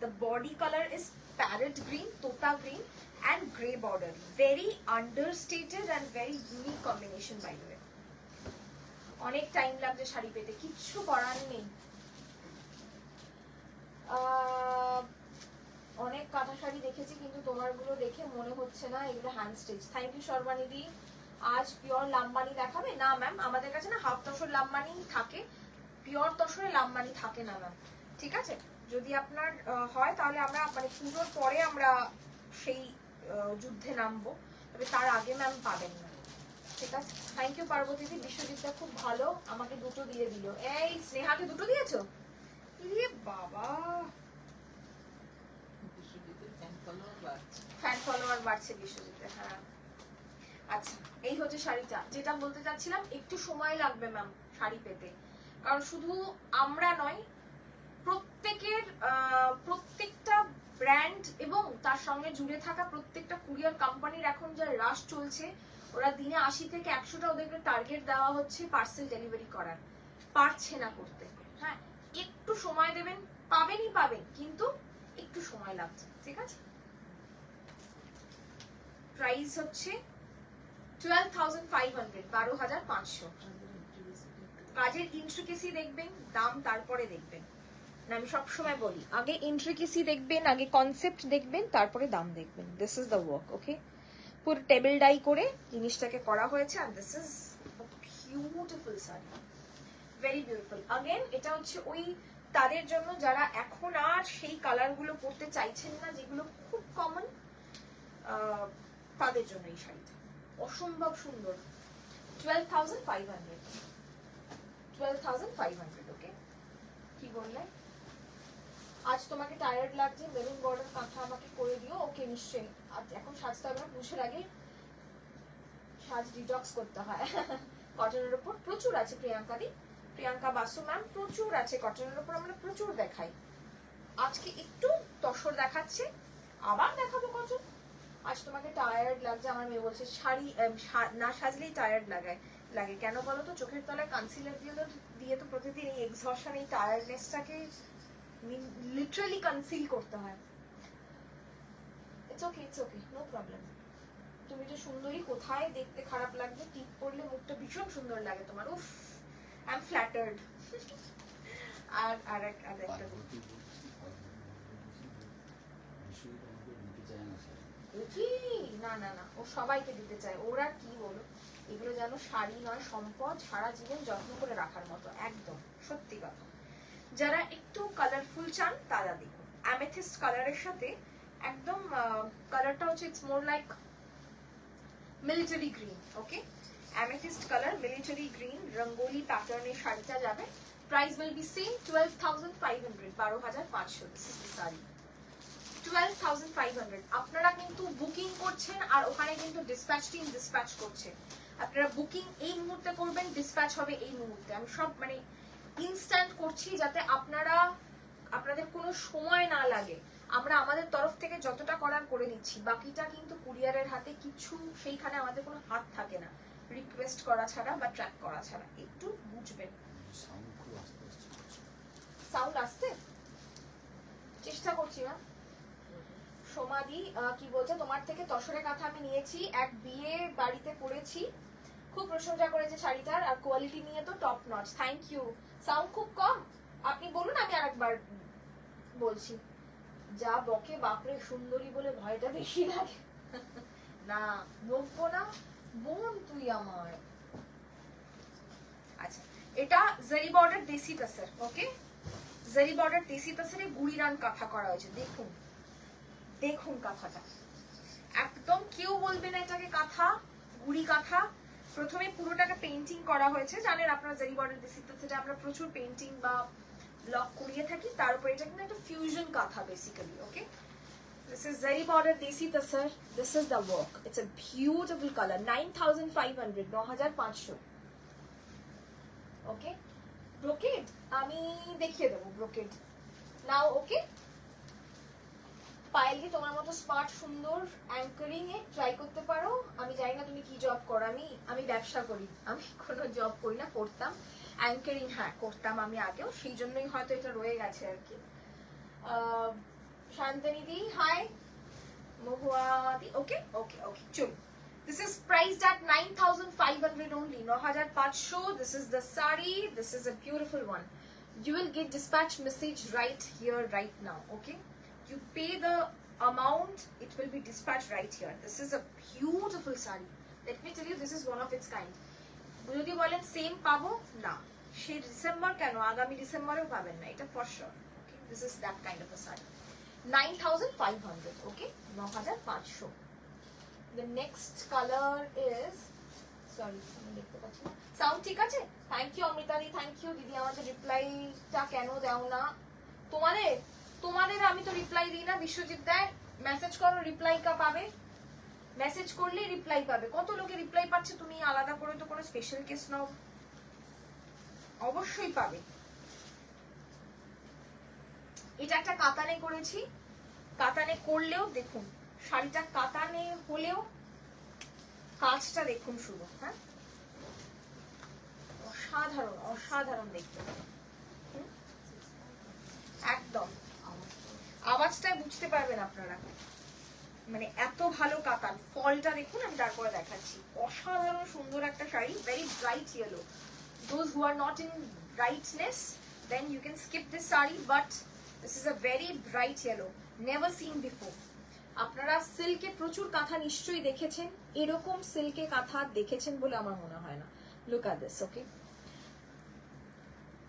The body colour is parrot green, Tota green and grey border, very understated and very unique combination by the way। অনেক টাইম লাগছে শাড়ি পেতে, কিচ্ছু করার নেই। অনেক কাঁথা শাড়ি দেখেছি কিন্তু তোমারগুলো দেখে মনে হচ্ছে না এগুলো হ্যান্ড স্টিচ। থ্যাংক ইউ শর্বানিদি। আজ পিওর লাম্বানি দেখাবে না ম্যাম? আমাদের কাছে না হাফ তসর লাম্বানি থাকে, পিওর তসরে লাম্বানি থাকে না ম্যাম। ঠিক আছে, যদি আপনার হয় তাহলে আমরা মানে পুজোর পরে আমরা সেই যুদ্ধে নামবো, তবে তার আগে ম্যাম পাবেন না। ঠিক আছে, থ্যাংক ইউ পার্বতীদি। বিশ্বজিৎটা খুব ভালো, আমাকে দুটো দিয়ে দিল। এই স্নেহাকে দুটো দিয়েছো? ইয়ে বাবা, ফ্যান ফলোয়ার বাড়ছে বিশ্বজিতের। হ্যাঁ আচ্ছা, এই হচ্ছে শাড়িটা। যেটা বলতে চাচ্ছিলাম, একটু সময় লাগবে ম্যাম শাড়ি পেতে, কারণ শুধু আমরা নয়, প্রত্যেকটা ব্র্যান্ড এবং তার সঙ্গে জুড়ে থাকা প্রত্যেকটা কুরিয়ার কোম্পানির এখন যা রাশ চলছে, ওরা দিনে 80 থেকে 100টা ওদেরকে টার্গেট দেওয়া হচ্ছে পার্সেল ডেলিভারি করার, পারছে না করতে। হ্যাঁ, একটু সময় দেবেন, পাবেনই পাবেন, কিন্তু একটু সময় লাগছে। ঠিক আছে, প্রাইস হচ্ছে 12,500, 12,500। কাজের ইন্ট্রিকেসি দেখবেন, দাম তারপরে দেখবেন। না, আমি সবসময় বলি আগে ইন্ট্রিকেসি দেখবেন, আগে কনসেপ্ট দেখবেন, তারপরে দাম দেখবেন। This is the work. Okay, পুরো টেবিল ডাই করে জিনিসটাকে করা হয়েছে। আর this is beautiful sari, very beautiful. Again এটা হচ্ছে ওই তাদের জন্য যারা এখন আর সেই কালারগুলো পরতে চাইছেন না, যেগুলো খুব কমন, তাদের জন্য এই শাড়িটা অসম্ভব সুন্দর। 12,500, 12,500। ওকে, কি বললে? আজ তোমাকে টায়ার্ড লাগছে, মেরুন বর্ডার কাঁথা আমাকে করে দিও। ওকে, নিশ্চয়ই। আজ এখন সাজতে হবে না, পুজোর আগে সাজ ডিটক্স করতে হয়। কটনের উপর প্রচুর আছে প্রিয়াঙ্কা দি, প্রিয়াঙ্কা বাসু ম্যাম, প্রচুর আছে কটনের উপর, আমরা প্রচুর দেখাই। আজকে একটু তসর দেখাচ্ছে, আবার দেখাবো কটন। আজ তোমাকে টায়ার্ড লাগছে, আমার মেয়ে বলছে শাড়ি না সাজলেই টায়ার্ড লাগে কেন বলো তো? চোখের তলায় কনসিলার দিয়ে তো প্রতিদিন এই এক্সহশন, এই টায়ার্ডনেসটাকে লিটারালি কনসিল করতে হয়। It's okay, it's okay, no problem. তুমি যে সুন্দরী, কোথায় দেখতে খারাপ লাগবে? টিপ পরলে মুখটা ভীষণ সুন্দর লাগে তোমার। উফ, আই এম ফ্ল্যাটার্ড। আর একটা কি, না না না, ও সবাইকে দিতে চায়। ওরা কি বলো, এগুলো যেন শাড়ি নয়, সম্পদ, সারা জীবন যত্ন করে রাখার মতো। একদম সত্যি কথা। যারা একটু কালারফুল চান তারা দেখুন, অ্যামেথিস্ট কালারের সাথে একদম কালারটা হচ্ছে it's more like military green. Okay, amethyst colour, military green, rangoli প্যাটার্নের শাড়িটা যাবে। Price will be same, 12,500, 12,500। This is the sari, 12,500। আপনারা কিন্তু বুকিং করছেন আর ওখানে কিন্তু ডিসপ্যাচ টিম ডিসপ্যাচ করছে। আপনারা বুকিং এই মুহূর্তে করবেন, ডিসপ্যাচ হবে এই মুহূর্তে। আমি সব মানে ইনস্ট্যান্ট করছি, যাতে আপনাদের কোনো সময় না লাগে। আমরা আমাদের তরফ থেকে যতটা করার করে দিচ্ছি, বাকিটা কিন্তু কুরিয়ারের হাতে, কিছু সেইখানে আমাদের কোনো হাত থাকে না রিকোয়েস্ট করা ছাড়া বা ট্র্যাক করা ছাড়া। একটু বুঝবেন। সাউন্ড আসতে চেষ্টা করছি না। সমাধি কি বলছে, তোমার থেকে তসরের কাঁথা আমি নিয়েছি, এক বিয়ে বাড়িতে পরেছি, খুব প্রশংসা করেছে শাড়িটার, আর কোয়ালিটি নিয়ে তো top notch. Thank you. Sound খুব কম, আপনি বলুন, আমি আরেকবার বলছি। যা বকে বাপরে সুন্দরী বলে ভয়টা বেশি লাগে। না বকবো না বোন, তুই আমার। আচ্ছা, এটা জারি বর্ডার দেশি তাসার। ওকে, জারি বর্ডার দেশি তাসারে গুড়ি রান কাঁথা করা হয়েছে। দেখুন দেখুন কাঁথাটা, একদম কেউ বলবে না এটাকে কাঁথা, গুড়ি কাঁথা। প্রথমে পুরোটাকে পেইন্টিং করা হয়েছে, জানেন আপনারা জারি বর্ডার দেশি তাসারে আমরা প্রচুর পেইন্টিং বা ব্লক করিয়ে থাকি, তার উপর এটা কিন্তু একটা ফিউশন কাঁথা basically. Okay, this is zari border desi tasar. This is the work. It's a beautiful color. 9500, 9500. Okay, brocade আমি দেখিয়ে দেবো ব্রোকেড নাও। ওকে, পায়েলকে তোমার মতো স্মার্ট সুন্দর অ্যাঙ্কারিং এ ট্রাই করতে পারো। আমি জানি না তুমি কি জব করো, আমি ব্যবসা করি, আমি কোনো জব করি না, করতাম অ্যাঙ্কারিং, হ্যাঁ করতাম আমি আগেও, সেই জন্যই হয়তো এটা রয়ে গেছে আর কি। শান্তনিদি হাই, মহুয়াদি ওকে ওকে ওকে চলো। This is priced at 9500 only, 9500. This is the sari. This is a beautiful one. You will get dispatch message right here, right now. Okay, you pay the amount, it will be dispatched right here. This is a beautiful sari. Let me tell you, this is one of its kind. যদি বলেন same পাবো না, সে December কেন, আগামী ডিসেম্বরেও পাবেন না, এটা for sure. Okay, this is that kind of a sari. 9500. Okay, 9500. The next color is, sorry আমি দেখতে পাচ্ছি না, সাউন্ড ঠিক আছে? থ্যাংক ইউ অমৃতাদি, থ্যাংক ইউ দিদি। আমাদের রিপ্লাইটা কেন দাও না? তোমাদের আমি তো রিপ্লাই দিই না, বিশ্বজিৎ দেয়। মেসেজ করো, রিপ্লাই কা পাবে, মেসেজ করলে রিপ্লাই পাবে। কত লোকে রিপ্লাই পাচ্ছে, তুমি আলাদা করে তো কোনো স্পেশাল কেস নাও, অবশ্যই পাবে। এটা একটা কাতানে করেছি, কাতানে করলেও দেখুন শাড়িটা কাতানে হলেও কাজটা দেখুন শুধু, হ্যাঁ অসাধারণ অসাধারণ দেখতে, একদম আওয়াজটাই বুঝতে পারবেন আপনারা, মানে এত ভালো কাতান। ফলটা দেখুন, আমি তারপরে দেখাচ্ছি। অসাধারণ সুন্দর একটা sari, very bright yellow. Those who are not in brightness, then you can skip this saree, but this is a very bright yellow, never seen before. আপনারা সিল্কে প্রচুর কাঁথা নিশ্চয়ই দেখেছেন, এরকম সিল্কে কাঁথা দেখেছেন বলে আমার মনে হয় না। Look at this. ওকে,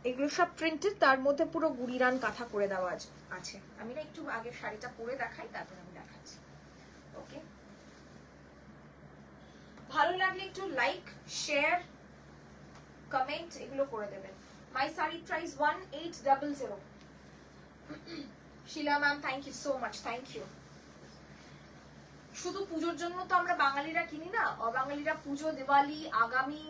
এগুলো সব প্রিন্টেড, তার মধ্যে পুরো গুড়িরান কাঁথা করে দেওয়া আছে। আমি না একটু আগে শাড়িটা পরে দেখাই, তারপর আমি দেখাচ্ছি। ওকে, ভালো লাগলে একটু লাইক, শেয়ার, কমেন্ট এগুলো করে দেবেন। My sari price 1800। Shila ma'am thank you so much, thank you. শুধু পুজোর জন্য তো আমরা বাঙালিরা কিনি না, অবাঙালিরা পুজো, দিওয়ালি, আগামী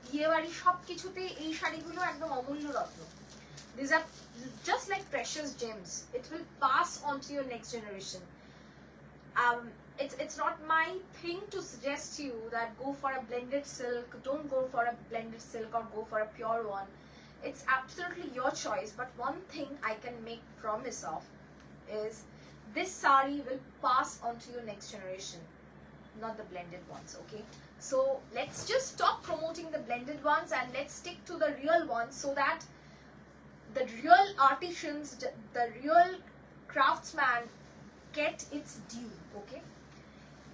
বিয়ে বাড়ি সবকিছুতে এই শাড়িগুলো একদম অমূল্য রত্ন। These are just like precious gems. It will pass on to your next generation. It's not my thing to suggest you that go for a blended silk, don't go for a blended silk or go for a pure one. It's absolutely your choice, but one thing I can make promise of is this sari will pass on to your next generation, not the blended ones. Okay, so let's just stop promoting the blended ones and let's stick to the real ones, so that the real artisans, the real craftsman get its due. Okay,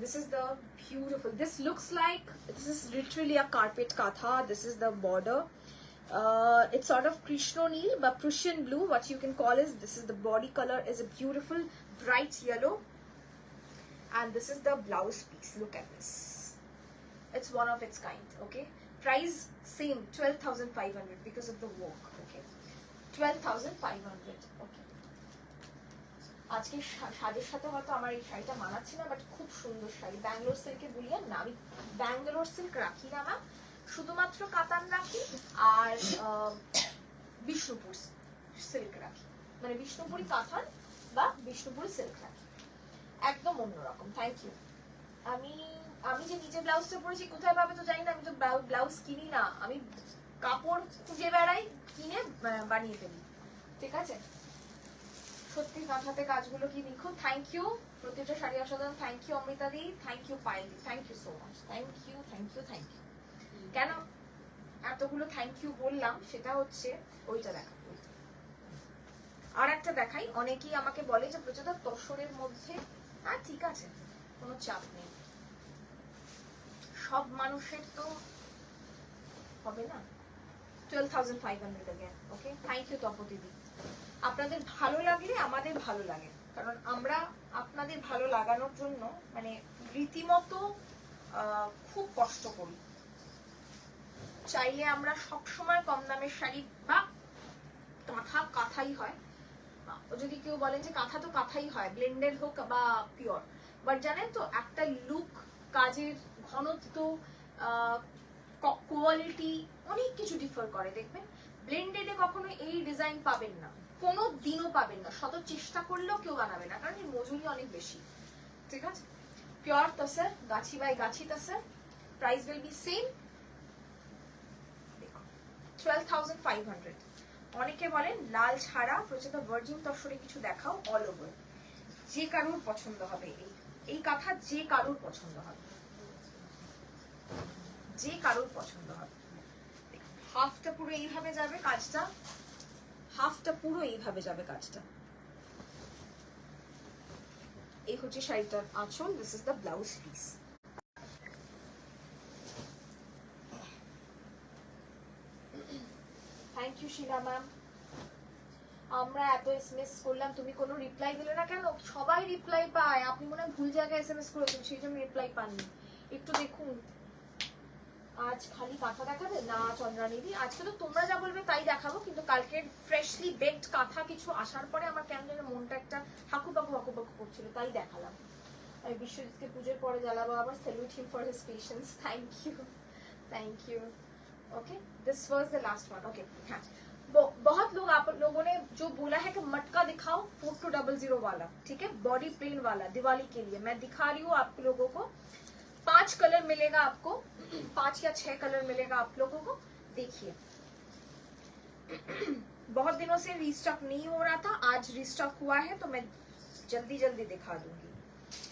this is the beautiful, this looks like, this is literally a carpet katha. This is the border, it's sort of Krishna Neel but Prussian blue, what you can call is. This is the body color, is a beautiful bright yellow, and this is the blouse piece. Look at this, it's one of its kind. Okay, price same 12,500 because of the work. Okay, 12,500. Okay, আজকে সাজের সাথে হয়তো আমার এই শাড়িটা মানাচ্ছে না, but খুব সুন্দর শাড়ি। ব্যাঙ্গালোর সিল্কে বলিয়ান না, আমি ব্যাঙ্গালোর সিল্ক রাখি না ম্যাম, শুধুমাত্র কাতান রাখি আর বিষ্ণুপুর সিল্ক রাখি, মানে বিষ্ণুপুরি কাতান বা বিষ্ণুপুরি সিল্ক রাখি, একদম অন্যরকম। Thank you. আমি যে নিজে ব্লাউজটা পরেছি কোথায় পাবে তো জানি না, আমি তো ব্লাউজ কিনি না, আমি কাপড় খুঁজে বেড়াই, কিনে বানিয়ে ফেলি। ঠিক আছে, সত্যি কাঁথাতে কাজগুলো কি নিখুঁত। থ্যাংক ইউ প্রতিটা শাড়ি অসাধারণ। Thank you Amrita di, thank you Payel di, thank you so much. Thank you thank you thank you. কেন এতগুলো থ্যাংক ইউ বললাম সেটা হচ্ছে ওইটা দেখা। আর একটা দেখাই, অনেকেই আমাকে বলে যে প্রচুর তসরের মধ্যে, হ্যাঁ ঠিক আছে কোনো চাপ নেই, সব মানুষের তো হবে না। 12,500 again, okay thank you Tapati di. আপনাদের ভালো লাগলে আমাদের ভালো লাগে, কারণ আমরা আপনাদের ভালো লাগানোর জন্য মানে রীতিমতো খুব কষ্ট করি। চাইলে আমরা সবসময় কম দামের শাড়ি বা কাঁথাই হয়, যদি কেউ বলেন যে কাঁথা তো কাঁথাই হয়, ব্লেন্ডেড হোক বা পিওর, বাট জানেন তো একটা লুক, কাজের ঘনত্ব, কোয়ালিটি অনেক কিছু ডিফার করে। দেখবেন ব্লেন্ডেডে কখনো এই ডিজাইন পাবেন না, কোনো দিনও পাবেন না, শত চেষ্টা করলেও কেউ বানাবে না, কারণ এর মজুরি অনেক বেশি। ঠিক আছে, পিওর তসর, গাছি বাই গাছি tussar, price will be same 12,500। অনেকে বলেন লাল ছাড়া প্রচুর ভার্জিন তসরে কিছু দেখাও, অল ওভার, যে কারোর পছন্দ হবে। এই কাঁথা যে কারোর পছন্দ হবে, যে কারোর পছন্দ হবে। হাফটা পুরো এইভাবে যাবে কাজটা, হাফটা পুরো এইভাবে যাবে কাজটা। এই হচ্ছে শাড়িটার আঁচল, this is the blouse piece. Thank you Sheela ma'am. আমরা এত এসএমএস করলাম, তুমি কোনো রিপ্লাই দিলে না কেন? সবাই রিপ্লাই পায়, আপনি মনে হয় ভুল জায়গায় এসএমএস করেছেন, সেই জন্য রিপ্লাই পাননি। একটু দেখুন, আজ খালি কাঁথা দেখাবে না চন্দ্রানিধি? আজকে তো তোমরা যা বলবে তাই দেখাবো, কিন্তু কালকের ফ্রেশলি বেকড কাঁথা কিছু আসার পরে আমার কেন যেন মনটা একটা হাকুপাকু করছিল, তাই দেখালাম। আমি বিশ্বজিৎকে পুজোর পরে জ্বালাবো আবার। Salute him for his patience. Thank you thank you. Okay, this was the last one. Okay हाँ, बहुत लोग आप लोगों ने जो बोला है कि मटका दिखाओ 4200 वाला, ठीक है, बॉडी प्लेन वाला दिवाली के लिए मैं दिखा रही हूँ आप लोगों को। 5 कलर मिलेगा आपको, 5 या 6 कलर मिलेगा आप लोगों को। देखिए बहुत दिनों से रीस्टॉक नहीं हो रहा था, आज रीस्टॉक हुआ है तो मैं जल्दी जल्दी दिखा दूंगी।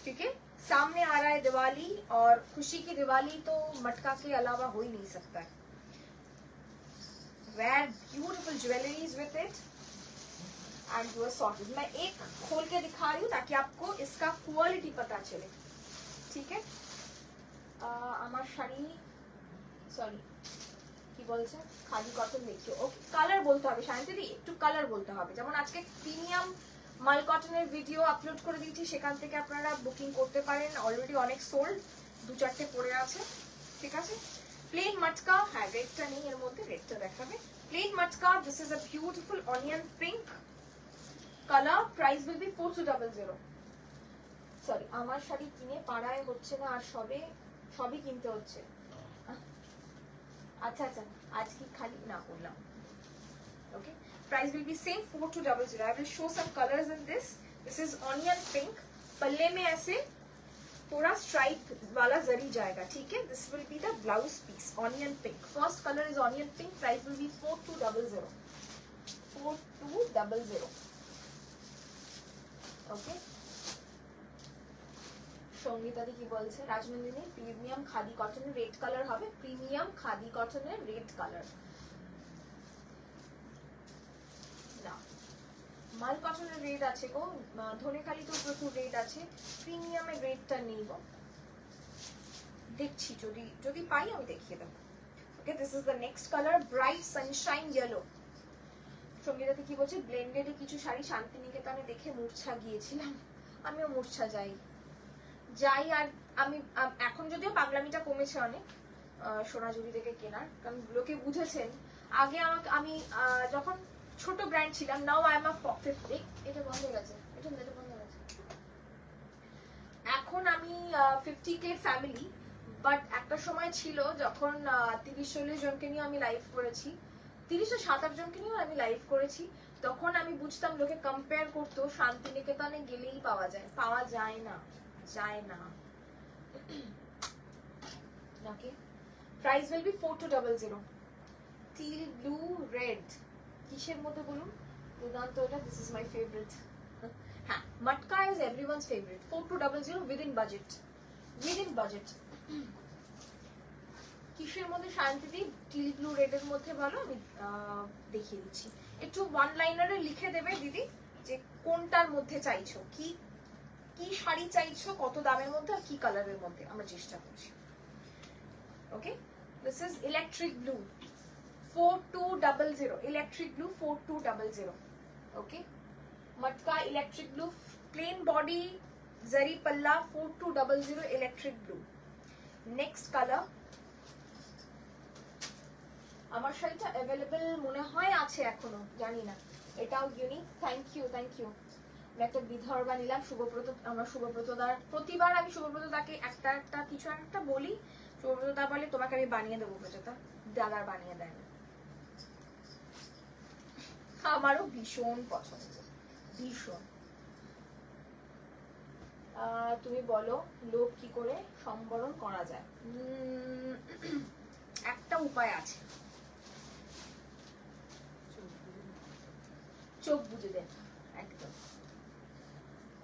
ठीक है, सामने आ रहा है दिवाली, और खुशी की दिवाली तो मटका के अलावा हो ही नहीं सकता है। Wear beautiful jewelries with it and you are sorted। मैं एक खोल के दिखा रही हूँ ताकि आपको इसका क्वालिटी पता चले। ठीक है, আমার শাড়ি সরি কি বলছে, খাদি কটন দেখিও। ওকে, কালার বলতে হবে শান্তিদি, একটু কালার বলতে হবে। যেমন আজকে প্রিমিয়াম মাল কটনের ভিডিও আপলোড করে দিয়েছি, সেখান থেকে আপনারা বুকিং করতে পারেন, অলরেডি অনেক সোল্ড, 2-4টে পড়ে আছে। ঠিক আছে, প্লেন মটকা, হ্যাঁ রেডটা নেই এর মধ্যে, রেডটা দেখাবে। Plain matka, this is a beautiful onion pink colour, price will be 4200। Sorry, আমার শাড়ি কিনে পাড়ায় হচ্ছে না, আর সবই কিনতে হচ্ছে। আচ্ছা আচ্ছা, আজ কি খালি না করলাম। ওকে, price will be same 4200। I will show some colors in this. This is onion pink, पल्ले में ऐसे थोड़ा स्ट्राइप वाला जरी जाएगा। ठीक है, this will be the blouse piece, onion pink। First color is onion pink, price will be 4200। 4200। Okay, সঙ্গীতাদি কি বলছে? Rajnandini, premium khadi কটনের রেড কালার হবে, প্রিমিয়াম খাদি কটনের রেড কালার না, মাল কটনের রেড আছে গো, ধনেখালি তো প্রচুর রেড আছে, প্রিমিয়ামের রেডটা নেই গো, দেখছি যদি পাই আমি দেখিয়ে দেবো। Okay, this is the next colour, bright sunshine yellow. সঙ্গীতাদি কি বলছে? ব্লেন্ডেডে কিছু শাড়ি শান্তিনিকেতনে দেখে মূর্ছা গিয়েছিলাম, আমিও মূর্ছা যাই। আর আমি এখন যদিও পাগলামিটা কমেছে অনেক সোনাঝুরি থেকে কেনার, কারণ লোকে বুঝেছেন। আগে আমি যখন ছোট ব্র্যান্ড ছিলাম, নাও আই এম আ 50। এটা বন্ধ হয়ে গেছে, এটা বন্ধ হয়ে গেছে। এখন আমি 50K ফ্যামিলি, বাট একটা সময় ছিল যখন 30-40 জনকে নিয়ে আমি লাইভ করেছি, 30-7-8 জনকে নিয়েও আমি লাইভ করেছি। তখন আমি বুঝতাম, লোকে কম্পেয়ার করতো, শান্তিনিকেতনে গেলেই পাওয়া যায়, পাওয়া যায় না। Okay, price will be 4200। teal blue red, কিসের মধ্যে বলুন? দুর্দান্ত এটা, দিস ইজ মাই ফেভারিট। হ্যাঁ, matka is everyone's favourite. 4200 within budget, within budget. কিসের মধ্যে শান্তিদি? টিল ব্লু রেডের মধ্যে বলো, আমি দেখিয়ে দিচ্ছি। একটু ওয়ান লাইনারে লিখে দেবে দিদি যে কোনটার মধ্যে চাইছো, কি কি শাড়ি চাইছো, কত দামের মধ্যে আর কি কালারের মধ্যে, আমরা চেষ্টা করছি। Okay, this is electric blue 4200, electric blue 4200। Okay, matka electric blue, plane body জারি পাল্লা 4200 ইলেকট্রিক ব্লু। নেক্সট কালার, আমার শাড়িটা অ্যাভেলেবল মনে হয় আছে এখনো, জানি না, এটাও unique. Thank you, thank you. আমি একটা বিধর্বা নিলাম, শুভব্রত, আমার শুভব্রতদার, প্রতিবার আমি শুভব্রতদাকে একটা একটা কিছু একটা বলি, শুভব্রতদা বলে তোমাকে আমি বানিয়ে দেবো প্রচেতা, দাদার বানিয়ে দেয় না। আমারও ভীষণ পছন্দ, ভীষণ। তুমি বলো লোভ কি করে সম্বরণ করা যায়? একটা উপায় আছে, চোখ বুঝে দেন একদম।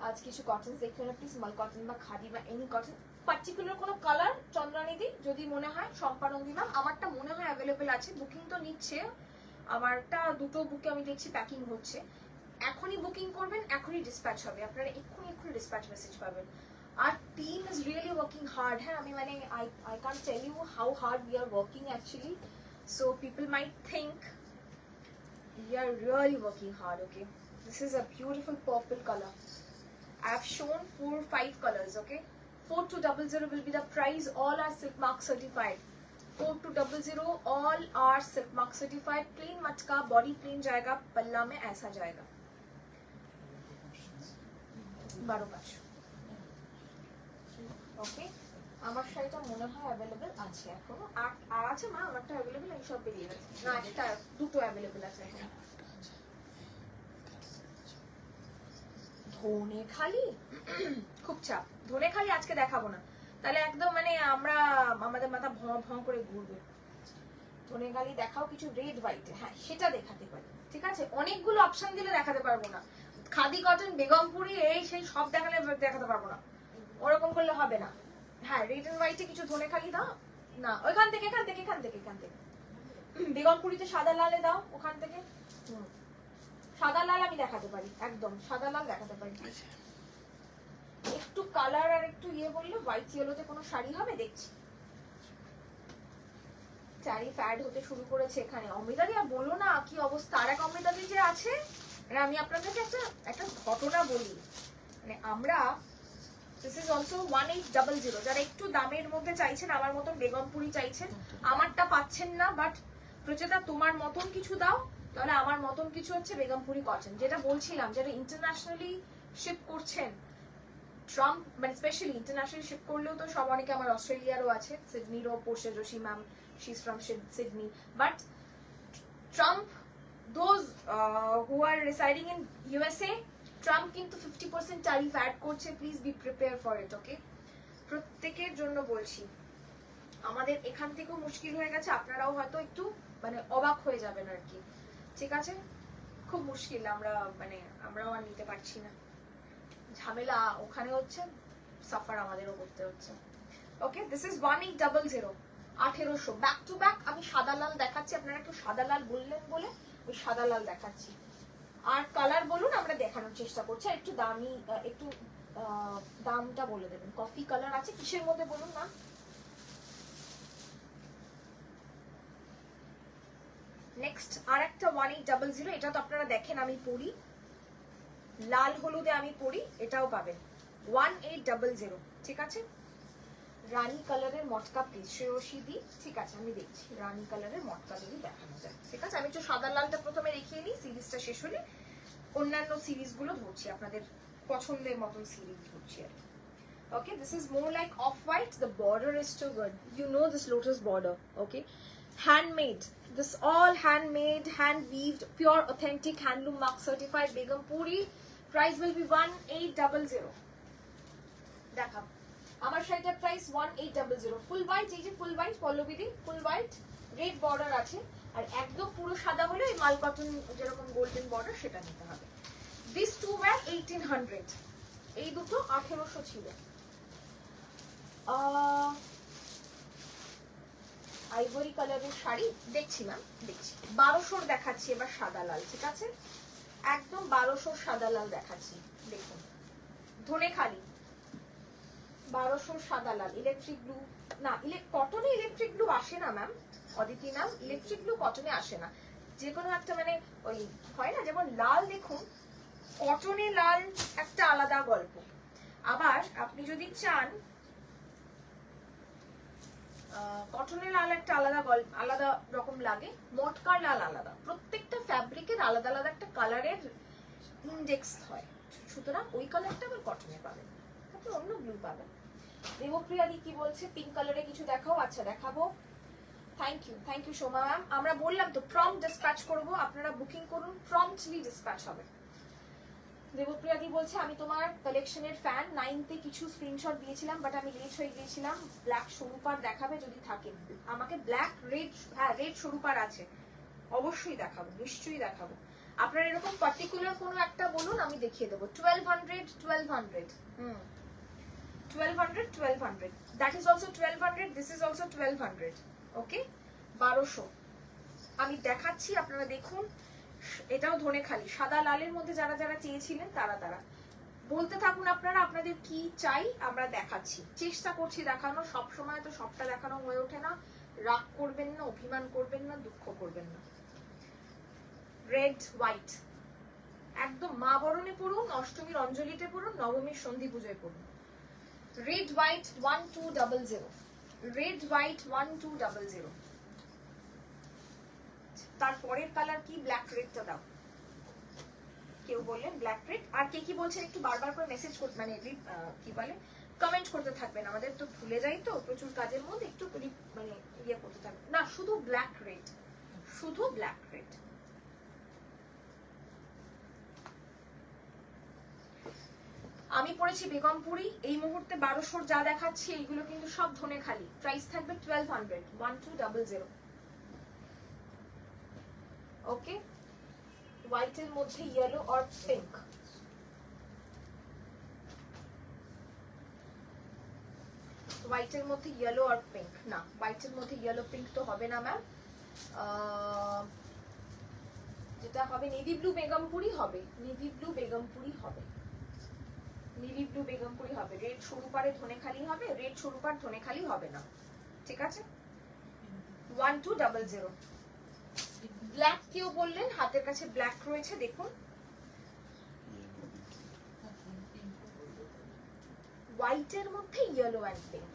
আজ কিছু কটন দেখতে না প্লিজ, মাল কটন বা খাদি বা এনি কটন, পার্টিকুলার কোনো কালার চন্দ্রানিদি যদি মনে হয়, সম্পাদন দিলাম। আমারটা মনে হয় অ্যাভেলেবেল আছে, বুকিং তো নিচ্ছে, আমারটা দুটো বুকে আমি দেখছি প্যাকিং হচ্ছে। এখনই বুকিং করবেন, এখনই ডিসপ্যাচ হবে, আপনারা এক্ষুনি ডিসপ্যাচ মেসেজ পাবেন। আর team is really working hard. হ্যাঁ, আমি মানে I can't tell you how hard we are working actually, so people might think we are really working hard. Okay, this is a beautiful purple color. I have shown 4-5 colors. Okay, 4200 will be the price. All are silk mark certified. 4200 all are silk mark certified. Plain matka, body plain जाएगा, पल्ला में ऐसा जाएगा। 12 ওকে, আমার শাড়িটা মনে হয় available আছে এখনো, আর আছে মা, আমারটা অ্যাভেলেবেল, আমি সব বেরিয়ে গেছে না, একটা দুটো অ্যাভেলেবেল আছে এখন। ধনেখালি খুব চাপ, ধনেখালি আজকে দেখাবো না, তাহলে একদম মানে আমরা আমাদের মাথা ভঁ ভঁ করে ঘুরবে। ধনেখালি দেখাও কিছু রেড হোয়াইটে, হ্যাঁ সেটা দেখাতে পারি, ঠিক আছে। অনেকগুলো অপশন দিলে দেখাতে পারবো না, খাদি কটন বেগমপুরি এই সেই সব দেখালে দেখাতে পারবো না, ওরকম করলে হবে না। হ্যাঁ, রেড এন্ড হোয়াইটে কিছু ধনেখালি দাও না, ওইখান থেকে এখান থেকে এখান থেকে এখান থেকে, বেগমপুরিতে সাদা লালে দাও ওখান থেকে। সাদা লাল আমি দেখাতে পারি, একদম সাদা লাল দেখাতে পারি। একটু কালার আর একটু ইয়ে বললে, হোয়াইট ইয়েলোতে কোনো শাড়ি হবে দেখছি। চারি ফ্যাড হতে শুরু করেছে এখানে। অমৃতাদি আর বলো না কি অবস্থা, আর এক অমৃতাদি যে আছে, মানে আমি আপনাদেরকে একটা ঘটনা বলি, মানে আমরা দিস ইজ অলসো 1800, যারা একটু দামের মধ্যে চাইছেন, আমার মতন বেগমপুরি চাইছেন, আমারটা পাচ্ছেন না, বাট প্রচেতা তোমার মতন কিছু দাও, তাহলে আমার মতন কিছু হচ্ছে বেগমপুরি কটন, যেটা বলছিলাম, যেটা ইন্টারন্যাশনালি শিপ করছেন ট্রাম্প, মানে স্পেশালি ইন্টারন্যাশনালি শিপ করলেও তো সব, অনেকে আমার অস্ট্রেলিয়ারও আছে, সিডনিরও Porshe Joshi ma'am, she is from Sydney, but Trump those who are residing in USA, Trump কিন্তু 50% ট্যারিফ অ্যাড করছে, please be prepare for it. Okay, প্রত্যেকের জন্য বলছি, আমাদের এখান থেকেও মুশকিল হয়ে গেছে, আপনারাও হয়তো একটু মানে অবাক হয়ে যাবেন আর কি, ঠিক আছে। খুব মুশকিল, আমরাও আর নিতে পারছি না, ঝামেলা ওখানে হচ্ছে, সাফার আমাদেরও করতে হচ্ছে। Okay, this is 1800, 1800 back to back. আমি সাদা লাল দেখাচ্ছি, আপনারা একটু সাদা লাল বললেন বলে ওই সাদা লাল দেখাচ্ছি, আর কালার বলুন আমরা দেখানোর চেষ্টা করছি। আর একটু দামি, একটু দামটা বলে দেবেন। কফি কালার আছে, কিসের মধ্যে বলুন না। নেক্সট আর একটা 1800, এটা তো আপনারা দেখেন আমি পরি, লাল হলুদে আমি পরি, এটাও পাবেন 1800, ঠিক আছে। রানী কালারের মটকা প্লিজ, শ্রেয়সী দি, ঠিক আছে আমি দেখছি রানী কালারের মটকা যদি দেখানো যায়, ঠিক আছে। আমি একটু সাদা লালটা প্রথমে রেখে নিই, সিরিজটা শেষ হলে অন্যান্য সিরিজগুলো ধরছি, আপনাদের পছন্দের মতন সিরিজ ধরছি আর। Okay, this is more like off-white. The border is too good. You know this lotus border, okay? Handmade. This all handmade, hand-weaved, pure, authentic, handloom mark certified Begumpuri. Price will be 1800. দেখাও আমার শাড়িটার price 1800। ফুল white, এই যে full white পল্লবীদি, full white red border আছে, আর একদম পুরো সাদা হলে ওই মাল কটন যেরকম গোল্ডেন বর্ডার সেটা নিতে হবে। দিস টু ওয়্যার 1800, এই দুটো 1800 ছিল। আইভরি কালারের শাড়ি দেখছি ম্যাম, দেখছি 1200 দেখাচ্ছি এবার সাদা লাল, ঠিক আছে? একদম 1200 সাদা লাল দেখাচ্ছি, দেখুন ধনেখালি 1200 সাদা লাল, ইলেকট্রিক ব্লু না, কটনে ইলেকট্রিক ব্লু আসে না ma'am, Aditi ma'am, electric blue কটনে আসে না। যে কোনো একটা মানে ওই হয় না, যেমন লাল দেখুন, কটনে লাল একটা আলাদা গল্প। আবার আপনি যদি চান কটনে লাল একটা আলাদা গল্প, আলাদা রকম লাগে, মটকার লাল আলাদা, প্রত্যেকটা ফ্যাব্রিকের আলাদা আলাদা একটা কালারের ইন্ডেক্স হয়, সুতরাং ওই কালারটা আবার কটনে পাবেন, আপনি অন্য ব্লু পাবেন। দেবপ্রিয়া দি কি বলছে, পিঙ্ক কালারে কিছু দেখাও, আচ্ছা দেখাবো। Thank you Soma ma'am. আমরা বললাম তো প্রম্পট ডিসপ্যাচ করব, আপনারা বুকিং করুন, প্রম্পটলি ডিসপ্যাচ হবে। দেবপ্রিয়া দি বলছে আমি তোমার কালেকশনের ফ্যান, 9তে কিছু স্ক্রিনশট দিয়েছিলাম বাট আমি লেট হয়ে গিয়েছিলাম, ব্ল্যাক সরুপার দেখাবে যদি থাকে আমাকে? ব্ল্যাক রেড, হ্যাঁ রেড সরুপার আছে, অবশ্যই দেখাবো, নিশ্চয়ই দেখাবো। আপনার এরকম পার্টিকুলার কোনো একটা বলুন, আমি দেখিয়ে দেবো। 1200 1200 that is also 1200, this is also 1200, ওকে 1200 আমি দেখাচ্ছি, আপনারা দেখুন। এটাও ধনেখালি সাদা লালের মধ্যে যারা যারা চেয়েছিলেন তারা তারা বলতে থাকুন, আপনারা আপনাদের কি চাই আমরা দেখাচ্ছি, চেষ্টা করছি দেখানো, সব সময় তো সবটা দেখানো হয়ে ওঠে না, রাগ করবেন না, অভিমান করবেন না, দুঃখ করবেন না। রেড হোয়াইট একদম মা বরণে পড়ুন, অষ্টমীর অঞ্জলিতে পড়ুন, নবমীর সন্ধি পুজোয় পড়ুন। Red white 1200, red white 1200। তারপরের কালার কি? ব্ল্যাক রেডটা দাও। কেউ বললেন ব্ল্যাক রেড, আর কে কি বলছেন একটু বারবার করে মেসেজ করতে, মানে কি বলে কমেন্ট করতে থাকবেন, আমাদের তো ভুলে যাই তো প্রচুর কাজের মধ্যে, একটু মানে ইয়ে করতে থাকবেন না, শুধু ব্ল্যাক রেড, শুধু ব্ল্যাক রেড। আমি পড়েছি বেগমপুরি, এই মুহূর্তে 1200 যা দেখাচ্ছি এইগুলো কিন্তু সব ধনেখালি, প্রাইস থাকবে 1200, 1200। ওকে, হোয়াইটের মধ্যে ইয়েলো আর পিঙ্ক, হোয়াইটের মধ্যে ইয়েলো আর পিঙ্ক, না হোয়াইটের মধ্যে ইয়েলো পিঙ্ক তো হবে না ম্যাম, যেটা হবে নেভি ব্লু বেগমপুরি হবে, নেভি ব্লু বেগমপুরি হবে, নেভি ব্লু বেগমপুরি হবে। রেড সরুপারে ধনেখালি হবে, রেড সরুপার ধনেখালি হবে না, ঠিক আছে? 1200। ব্ল্যাক কেউ বললেন, হাতের কাছে ব্ল্যাক রয়েছে দেখুন, হোয়াইটের মধ্যে ইয়েলো অ্যান্ড পিঙ্ক,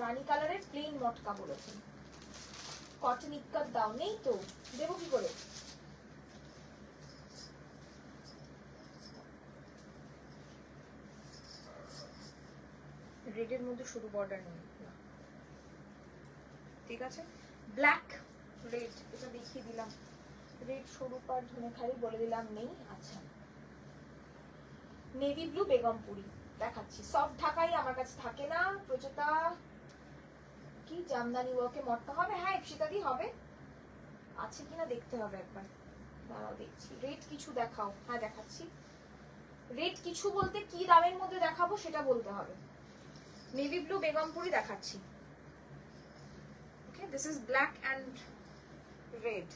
রানী কালারের প্লেন মটকা বলেছেন। কটন ইক্কাত দাও, নেই তো দেবো কি করে? রেডের মধ্যে শুধু বর্ডার নেই, ঠিক আছে? ব্ল্যাক রেড এটা দেখিয়ে দিলাম, রেড সরু পার ধনেখালি বলে দিলাম নেই। আচ্ছা, নেভি ব্লু বেগমপুরি দেখাচ্ছি, সফট ঢাকাই আমার কাছে থাকে না। প্রচেতা কি জামদানি ওয়ার্কে মটকা হবে? হ্যাঁ ইপসিতাদি হবে, আছে কিনা দেখতে হবে একবার, দাঁড়াও দেখছি। রেড কিছু দেখাও, হ্যাঁ দেখাচ্ছি। রেড কিছু বলতে কি দামের মধ্যে দেখাবো সেটা বলতে হবে। নেভি ব্লু বেগমপুরি দেখাচ্ছি, ওকে this is black and red.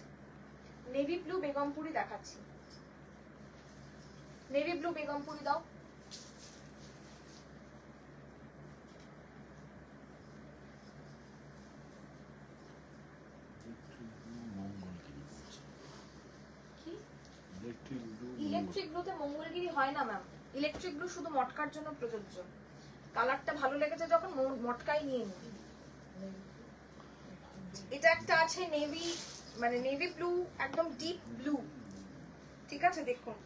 Navy blue Begumpuri দেখাচ্ছি, নেভি ব্লু বেগমপুরি দাও। ইলেকট্রিক ব্লুতে মঙ্গলগিরি হয় না ম্যাম, ইলেকট্রিক ব্লু শুধু মটকার জন্য প্রযোজ্য। কালারটা ভালো লেগেছে যখন মটকাই নিয়ে নিই। এটা একটা আছে নেভি, মানে নেভি ব্লু, একদম ডিপ ব্লু, ঠিক আছে দেখুন।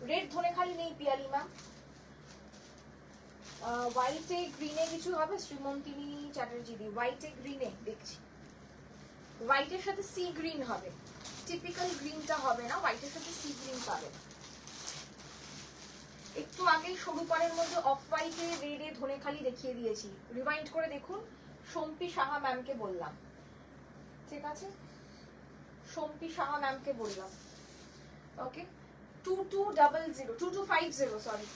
রেড ধনেখালি নেই পিয়ালি ম্যাম। হোয়াইটে গ্রিনে কিছু হবে? শ্রীমন্তিনী চ্যাটার্জি দি হোয়াইটে গ্রিনে দেখছি, হোয়াইটের সাথে সি গ্রিন হবে, টিপিক্যাল গ্রিনটা হবে না, হোয়াইটের সাথে সি গ্রিন পাবে। একটু আগেই সরু পাড়ের মধ্যে অফ হোয়াইটে রেডে ধনেখালি দেখিয়ে দিয়েছি, রিমাইন্ড করে দেখুন। সম্পি সাহা ম্যামকে বললাম, ঠিক আছে, সম্পি সাহা ম্যামকে বললাম। ওকে, 2250 সরি।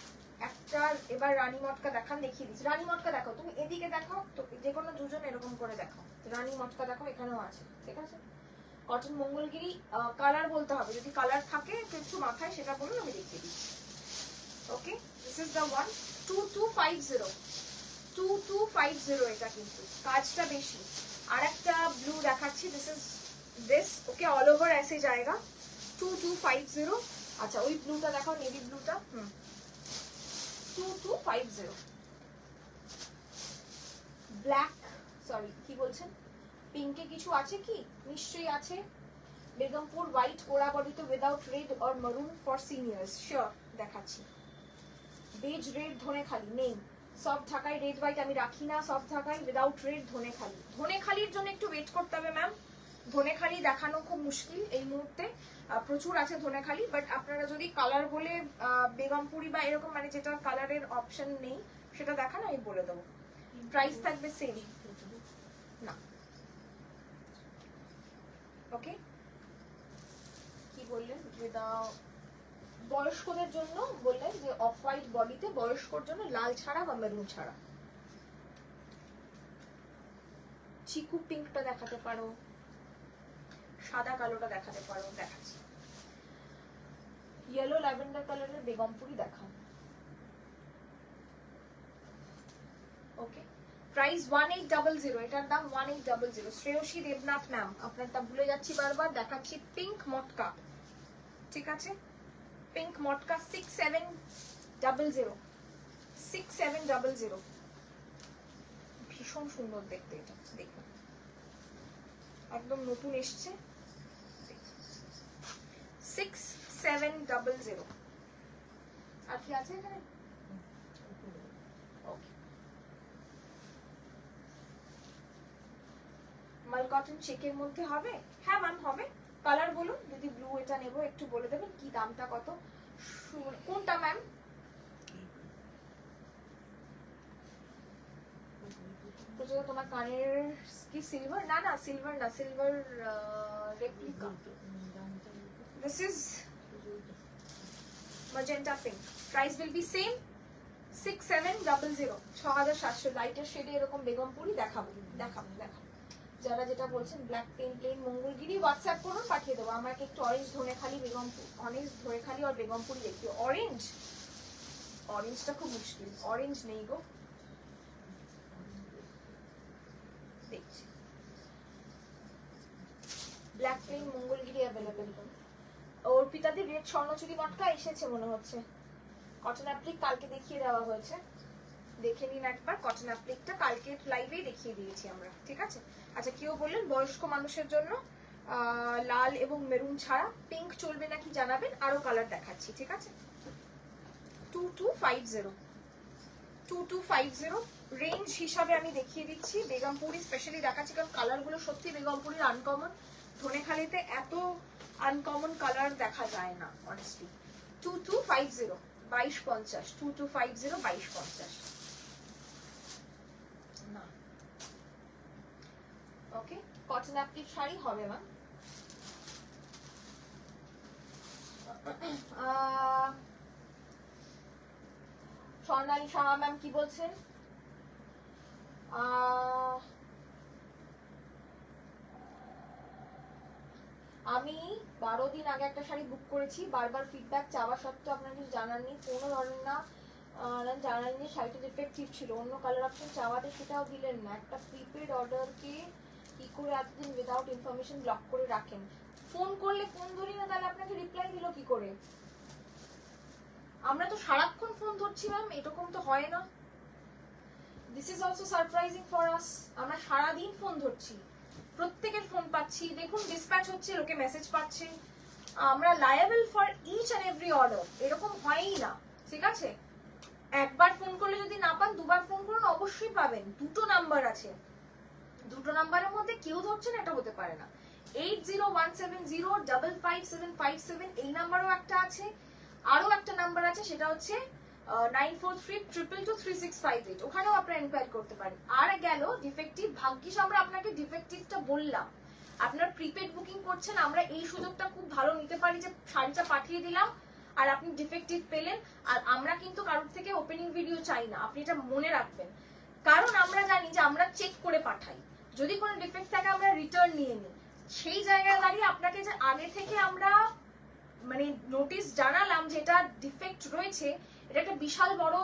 একটা এবার রানী মটকা দেখান, দেখিয়ে দিচ্ছি। রানী মটকা দেখাও, তুমি এদিকে দেখাও তো, যে কোনো দুজন এরকম করে দেখাও। রানী মটকা দেখাও, এখানেও আছে, ঠিক আছে। কটন মঙ্গলগিরি কালার বলতে হবে, যদি কালার থাকে একটু মাথায় সেটা বলুন, আমি দেখিয়ে দিচ্ছি। ওকে, দিস ইজ দ্য ওয়ান। 2250 এটা কিন্তু কাজটা বেশি। আর একটা ব্লু দেখাচ্ছি, দিস ওকে অল ওভার ऐसे जाएगा 2250। আচ্ছা ওই ব্লুটা দেখাও, নেভি ব্লুটা। 2250 ব্ল্যাক, সরি কি বলছেন, পিঙ্কে কিছু আছে কি? নিশ্চয়ই আছে। বেগমপুর হোয়াইট কোরা বডিতে উইদাউট রেড অর মারুন ফর সিনিয়র্স, শিওর দেখাচ্ছি। বেজ রেড ধনেখালি নেই, সফট ঢাকায় রেড হোয়াইট আমি রাখি না, সফট ঢাকায় উইদাউট রেড ধনেখালি। ধনেখালির জন্য একটু ওয়েট করতে হবে ম্যাম, ধনেখালি দেখানো খুব মুশকিল এই মুহূর্তে, প্রচুর আছে ধনেখালি। বাট আপনারা যদি কালার বলে বেগমপুরি বা এরকম মানে যেটা কালারের অপশন নেই সেটা দেখান, আমি বলে দেবো। প্রাইস থাকবে সেম না। ওকে, কি বললেন? বয়স্কদের জন্য বললেন যে অফ হোয়াইট বডিতে বয়স্কর জন্য লাল ছাড়া বা মেরুন ছাড়া। চিকু পিঙ্কটা দেখাতে পারো, সাদা কালোটা দেখাতে পারো, দেখাচ্ছি। ইয়েলো ল্যাভেন্ডার কালারের বেগমপুরি দেখাও। ওকে, প্রাইস 1800, এটার দাম 1800। শ্রেয়সী দেবনাথ ম্যাম, আপনারটা ভুলে যাচ্ছি বারবার, দেখাচ্ছি পিঙ্ক মটকা, ঠিক আছে, পিঙ্ক মটকা 6700। ভীষণ সুন্দর দেখতে এটা, দেখুন একদম নতুন এসছে। 6700। আর কি আছে এখানে? ওকে, মাল কটন চেকের মধ্যে হবে? হ্যাঁ ম্যাম হবে। কালার বলুন, যদি ব্লু এটা নেব একটু বলে দেবেন কি দামটা কত। কোনটা ম্যাম? তোমার কানের কি সিলভার? না না সিলভার না, silver replica. This is magenta pink. Price will be same 6700, 6700। লাইটের শেডে এরকম বেগমপুরি দেখাবো, দেখাবো দেখাবো। যারা যেটা বলছেন black pen plain Mangalgiri WhatsApp করুন, পাঠিয়ে দেবো। আমাকে একটু অরেঞ্জ ধনেখালি বেগমপুর, অরেঞ্জ ধনেখালি আর বেগমপুরি দেখি। অরেঞ্জ, অরেঞ্জটা খুব মুশকিল, অরেঞ্জ নেই গো, দেখছি। Black plain Mangalgiri available. অর্পিতাদের রেড স্বর্ণচুরি মটকা এসেছে মনে হচ্ছে। কটন অ্যাপ্লিক কালকে দেখিয়ে দেওয়া হয়েছে, দেখে নিন একবার। কটন অ্যাপ্লিকটা কালকে লাইভেই দেখিয়ে দিয়েছি আমরা, ঠিক আছে। আচ্ছা কেউ বললেন বয়স্ক মানুষের জন্য লাল এবং মেরুন ছাড়া পিঙ্ক চলবে নাকি জানাবেন, আরো কালার দেখাচ্ছি, ঠিক আছে। 2250 রেঞ্জ হিসাবে আমি দেখিয়ে দিচ্ছি। বেগমপুরি স্পেশালি দেখাচ্ছি কারণ কালারগুলো সত্যি বেগমপুরির আনকমন। ধনেখালিতে এত আনকমন কালার দেখা যায় না অনেস্টলি। 2250 2250, 2250 2250 না। ওকে, কটন অ্যাপ্লিক শাড়ি হবে ম্যাম। স্বর্ণালী সাহা ম্যাম কি বলছেন? আমি 12 দিন আগে একটা শাড়ি বুক করেছি, বারবার ফিডব্যাক চাওয়া সত্ত্বেও আপনারা কিছু জানাননি, ফোনও ধরেন না, জানাননি শাড়িটা ডিফেক্টিভ ছিল, অন্য কালার অপশন চাওয়াতে সেটাও দিলেন না। একটা প্রিপেড অর্ডারকে কি করে এতদিন উইদাউট ইনফরমেশন ব্লক করে রাখেন? ফোন করলে ফোন ধরি না, তাহলে আপনাকে রিপ্লাই দিল কি করে? আমরা তো সারাক্ষণ ফোন ধরছি ম্যাম, এরকম তো হয় না। This is also surprising for us. আমরা সারাদিন ফোন ধরছি, প্রত্যেকের ফোন পাচ্ছি, দেখুন ডিসপ্যাচ হচ্ছে, লোকে মেসেজ পাচ্ছে। আমরা liable for each and every order, এরকম হয়ই না, ঠিক আছে। একবার ফোন করলে যদি না পান, দুবার ফোন করুন, অবশ্যই পাবেন। দুটো নাম্বার আছে, দুটো নাম্বারের মধ্যে কেউ ধরছে না এটা হতে পারে না। 8017055757 এই নাম্বারও একটা আছে, আরো একটা নাম্বার আছে, সেটা হচ্ছে 9432223658 ওখানেও আপনারা এনকোয়ারি করতে পারেন। আর গেল ডিফেক্টিভ, ভাগ্যিস আমরা আপনাকে ডিফেক্টিভটা বললাম। আপনার প্রিপেড বুকিং করছেন, আমরা এই সুযোগটা খুব ভালো নিতে পারি যে শাড়িটা পাঠিয়ে দিলাম আর আপনি ডিফেক্টিভ পেলেন। আর আমরা কিন্তু কারোর থেকে ওপেনিং ভিডিও চাই না, আপনি এটা মনে রাখবেন। কারণ আমরা জানি যে আমরা চেক করে পাঠাই, যদি কোনো ডিফেক্ট থাকে আমরা রিটার্ন নিয়ে নিই। সেই জায়গায় দাঁড়িয়ে আপনাকে যে আগে থেকে আমরা মানে নোটিশ জানালাম যে এটা ডিফেক্ট রয়েছে, এটা একটা বিশাল বড়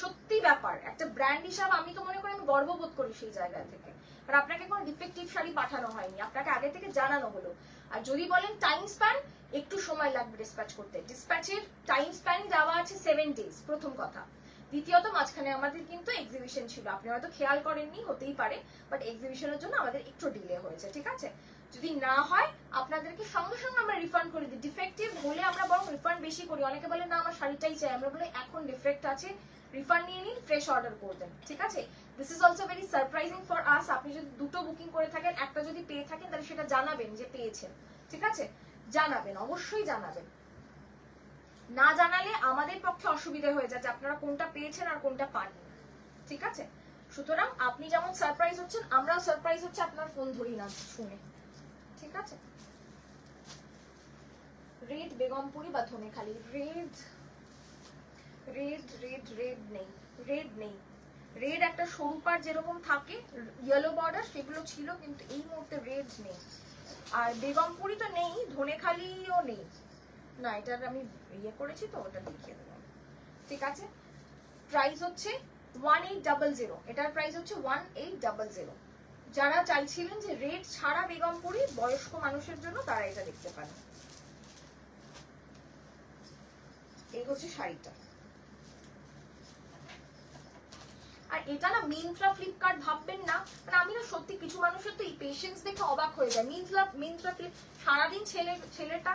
সত্যি ব্যাপার। একটা ব্র্যান্ড হিসাবে আমি তো মনে করি আমি গর্ববোধ করি সেই জায়গা থেকে। আর আপনাকে কোনো ডিফেক্টিভ শাড়ি পাঠানো হয়নি, আপনাকে আগে থেকে জানানো হলো। আর যদি বলেন টাইম স্প্যান, একটু সময় লাগবে ডিসপ্যাচ করতে। ডিসপ্যাচের টাইম স্প্যান দেওয়া আছে 7 days, প্রথম কথা। দ্বিতীয়ত মাঝখানে আমাদের কিন্তু এক্সিবিশন ছিল, আপনি হয়তো খেয়াল করেননি, হতেই পারে, বাট এক্সিবিশনের জন্য আমাদের একটু ডিলে হয়েছে, ঠিক আছে? যদি না হয় আপনাদেরকে সঙ্গে সঙ্গে আমরা রিফান্ড করে দিই। ডিফেক্টিভ হলে আমরা বরং রিফান্ড বেশি করি। অনেকে বলে না আমার শাড়িটাই চাই, আমরা বলি এখন ডিফেক্ট আছে, রিফান্ড নিয়ে নিন, ফ্রেশ অর্ডার করবেন, ঠিক আছে? This is also very surprising for us. আপনি যদি দুটো বুকিং করে থাকেন, একটা যদি পেয়ে থাকেন তাহলে সেটা জানাবেন যে পেয়েছেন, ঠিক আছে? জানাবেন, অবশ্যই জানাবেন। না জানালে আমাদের পক্ষে অসুবিধা হয়ে যাচ্ছে আপনারা কোনটা পেয়েছেন আর কোনটা পাননি, ঠিক আছে? সুতরাং আপনি যেমন সারপ্রাইজ হচ্ছেন, আমরাও সারপ্রাইজ হচ্ছে আপনার ফোন ধরি না শুনে, ঠিক আছে? রেড বেগমপুরি বা Dhaniakhali, red red red red নেই, রেড নেই। রেড একটা সরু পাড় যেরকম থাকে, ইয়েলো বর্ডার, সেগুলো ছিল, কিন্তু এই মুহূর্তে রেড নেই। আর বেগমপুরি তো নেই, ধনেখালিও নেই। না, এটার আমি ইয়ে করেছি তো, ওটা দেখিয়ে দেবো, ঠিক আছে? প্রাইস হচ্ছে 1800, এটার প্রাইস হচ্ছে 1800। যারা চাইছিলেন যে রেড ছাড়া বেগমপুরি বয়স্ক মানুষের জন্য, তারা এটা দেখতে পারেন। এই হচ্ছে শাড়িটা। আর এটা না মিন্ত্রা ফ্লিপকার্ট ভাববেন না, মানে আমি না সত্যি কিছু মানুষের তো এই পেশেন্স দেখে অবাক হয়ে যায়। মিন্ত্রা ফ্লিপ সারাদিন ছেলেটা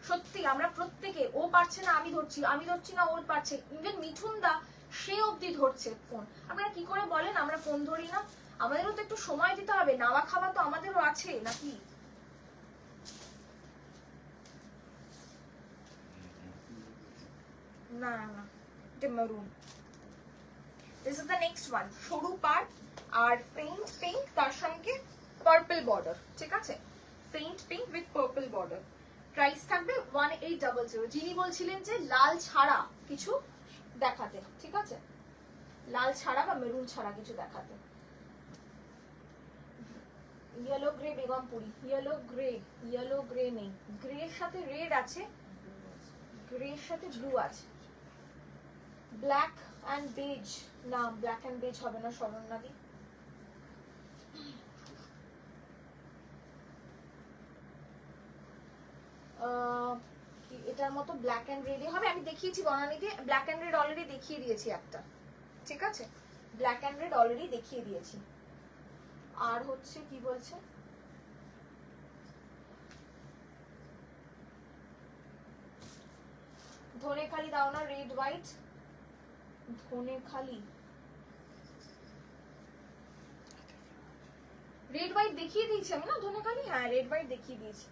সত্যি, আমরা প্রত্যেকে, ও পারছে না আমি ধরছি, আমি ধরছি না ওর পারছে, ইভেন মিঠুন দা সে অবধি ধরছে ফোন। আপনারা কি করে বলেন আমরা ফোন ধরি না? আমাদেরও তো একটু সময় দিতে হবে, নাওয়া খাওয়া তো আমাদেরও আছে নাকি? না না না, এটা maroon. This is the next one, সরু পাড় আর পেইন্ট পিঙ্ক, তার সঙ্গে পার্পল বর্ডার, ঠিক আছে? Paint pink with purple border. Price থাকবে 1800। যিনি বলছিলেন যে লাল ছাড়া কিছু দেখাতে, ঠিক আছে? লাল ছাড়া বা মেরুন ছাড়া কিছু দেখাতে। Yellow grey Begumpuri, yellow grey নেই, গ্রের সাথে রেড আছে, গ্রের সাথে ব্লু আছে। ব্ল্যাক অ্যান্ড বেজ, না ব্ল্যাক অ্যান্ড বেজ হবে না শরণ্যাদি। এটার মতো ব্ল্যাক অ্যান্ড রেডে হবে, আমি দেখিয়েছি বনানীতে। ব্ল্যাক অ্যান্ড রেড অলরেডি দেখিয়ে দিয়েছি একটা, ঠিক আছে? ব্ল্যাক অ্যান্ড রেড অলরেডি দেখিয়ে দিয়েছি। আর হচ্ছে কি বলছে, ধনেখালি দাও না, red white. Dhaniakhali red white দেখিয়ে দিয়েছি আমি না, ধনেখালি, হ্যাঁ রেড হোয়াইট দেখিয়ে দিয়েছি।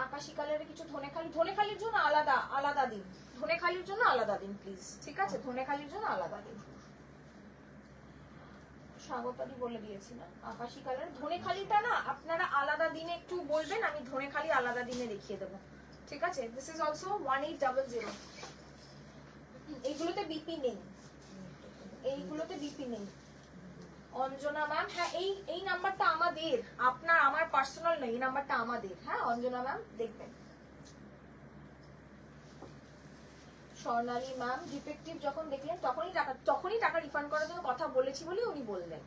আকাশি কালারের কিছু ধনেখালির জন্য আলাদা দিন, ধনেখালির জন্য আলাদা দিন প্লিজ, ঠিক আছে? ধনেখালির জন্য আলাদা দিন। স্বাগতাদি বলে দিয়েছি না, আকাশি কালার ধনেখালিটা না আপনারা আলাদা দিনে একটু বলবেন, আমি ধনেখালি আলাদা দিনে দেখিয়ে দেবো, ঠিক আছে? This is also 1800। এইগুলোতে বিপি নেই, এইগুলোতে বিপি নেই। অঞ্জনা ম্যাম, হ্যাঁ এই নাম্বারটা আমাদের, আপনার আমার পার্সোনাল নয়, এই নাম্বারটা আমাদের। হ্যাঁ অঞ্জনা ম্যাম দেখবেন। স্বর্ণালী ম্যাম, ডিফেক্টিভ যখন দেখলেন তখনই টাকা রিফান্ড করার জন্য কথা বলেছি বলে উনি বললেন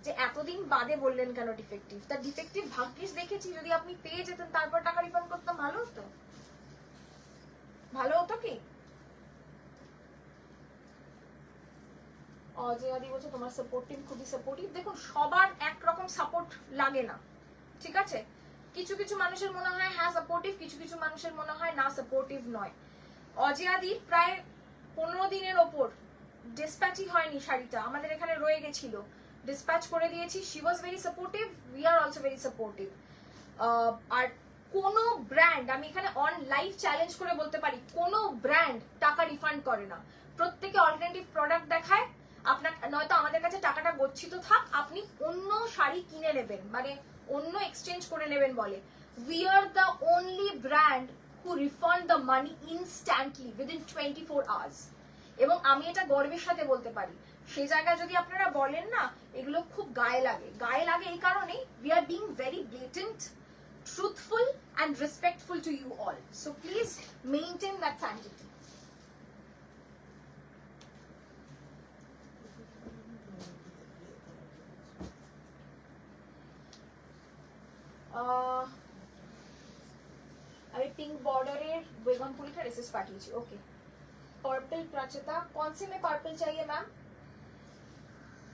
যে এতদিন বাদে বললেন কেন ডিফেক্টিভ। তার ডিফেক্টিভ ভাগ্যিস দেখেছি, যদি আপনি পেয়ে যেতেন তারপর টাকা রিফান্ড করতাম, ভালো হতো, ভালো হতো কি? অজয়াদি বলছে তোমার সাপোর্টিভ, খুবই সাপোর্টিভ। দেখুন সবার একরকম সাপোর্ট লাগে না, ঠিক আছে? কিছু কিছু মানুষের মনে হয় হ্যাঁ সাপোর্টিভ, কিছু কিছু মানুষের মনে হয় না সাপোর্টিভ নয়। অজয়াদি প্রায় 15 দিনের ওপর ডিসপ্যাচই হয়নি, শাড়িটা আমাদের এখানে রয়ে গেছিল, ডিসপ্যাচ করে দিয়েছি। She was very supportive, we are also very supportive. আর কোনো ব্র্যান্ড, আমি এখানে অন লাইভ চ্যালেঞ্জ করে বলতে পারি, কোনো ব্র্যান্ড টাকা রিফান্ড করে না। প্রত্যেকে অল্টারনেটিভ প্রোডাক্ট দেখায়, আপনার নয়তো আমাদের কাছে টাকাটা গচ্ছিত থাক, আপনি অন্য শাড়ি কিনে নেবেন, মানে অন্য এক্সচেঞ্জ করে নেবেন বলে। We are the only brand who refund the money instantly within 24 hours. এবং আমি এটা গর্বের সাথে বলতে পারি। সেই জায়গায় যদি আপনারা বলেন না এগুলো খুব গায়ে লাগে, গায়ে লাগে এই কারণেই we are being very ব্লেটেন্ট, truthful and respectful to you all. So please maintain that sanctity. अभी पिंक बॉर्डर है बेगमपुरी का ड्रेसेस पाठिয়েছি। ओके, पर्पल प्रचता, कौन से में पर्पल चाहिए मैम?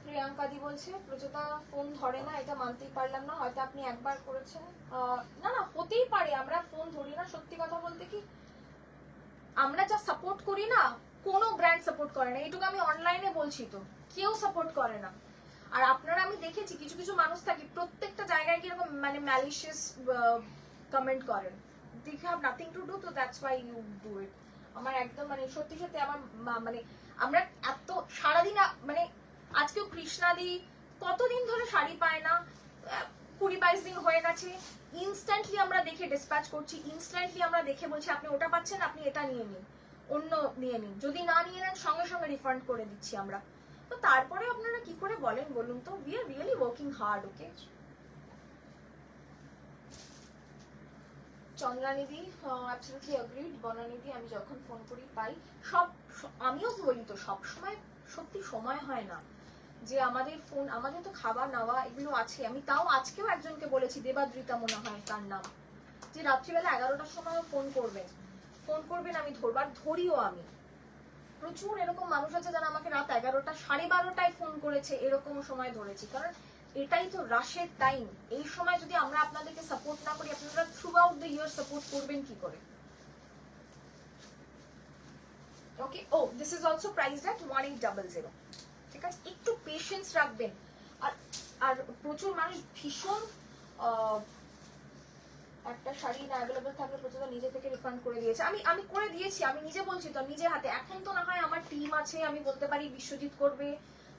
প্রিয়াঙ্কা দি বলছে প্রচুতা ফোন ধরে না, এটা মানতেই পারলাম না, হয়তো আপনি একবার করেছেন। না না, হতেই পারে, আমরা ফোন ধরি না। সত্যি কথা বলতে কি, আমরা যা সাপোর্ট করি না কোনো ব্র্যান্ড সাপোর্ট করে না, এটুকু আমি অনলাইনে বলছি, তো কেউ সাপোর্ট করে না। আর আপনারা, আমি দেখেছি কিছু কিছু মানুষ থাকে প্রত্যেকটা জায়গায় কিরকম মানে ম্যালিশিয়াস কমেন্ট করেন, they have nothing to do, so that's why you do it. আমার একদম মানে সত্যি সত্যি আমার মানে আমরা এত সারাদিন মানে আজকেও কৃষ্ণাদি কতদিন ধরে শাড়ি পায় না, 20-22 দিন হয়ে গেছে, ইনস্ট্যান্টলি আমরা দেখে ডিসপ্যাচ করছি, ইনস্ট্যান্টলি আমরা দেখে বলছি আপনি ওটা পাচ্ছেন, আপনি এটা নিয়ে নিন, অন্য নিয়ে নিন, যদি না নিয়ে নেন সঙ্গে সঙ্গে রিফান্ড করে দিচ্ছি আমরা। তো তারপরে আপনারা কি করে বলেন বলুন তো? We are really working hard. Okay, চন্দ্রানিধি অ্যাবসলিউটলি এগ্রিড। বনানিধি, আমি যখন ফোন করি পাই সব, আমিও বলি তো সব সময় সত্যি সময় হয় না যে আমাদের ফোন, আমাদের তো খাবার নেওয়া এগুলো আছে। আমি তাও আজকেও একজনকে বলেছি, দেবাদ্রিতা মনে হয় তার নাম, যে রাত্রিবেলা 11টার সময় ফোন করবেন, আমি ধরিও। আমি প্রচুর এরকম মানুষ আছে যারা আমাকে রাত 11টা 12:30টায় ফোন করেছে, এরকম সময় ধরেছি, কারণ এটাই তো রাশের টাইম। এই সময় যদি আমরা আপনাদেরকে সাপোর্ট না করি, আপনারা through out the year support করবেন কি করে? ওকে, ও দিস ইজ অলসো প্রাইসড এট 1800। ঠিক আছে, একটু পেশেন্স রাখবেন। আর প্রচুর মানুষ ভীষণ একটা শাড়ি না অ্যাভেলেবল থাকলে প্রচুর নিজে থেকে রিফান্ড করে দিয়েছে। আমি করে দিয়েছি, আমি নিজে বলছি তো, নিজে হাতে। এখন তো না হয় আমার টিম আছে, আমি বলতে পারি বিশ্বজিৎ করবে,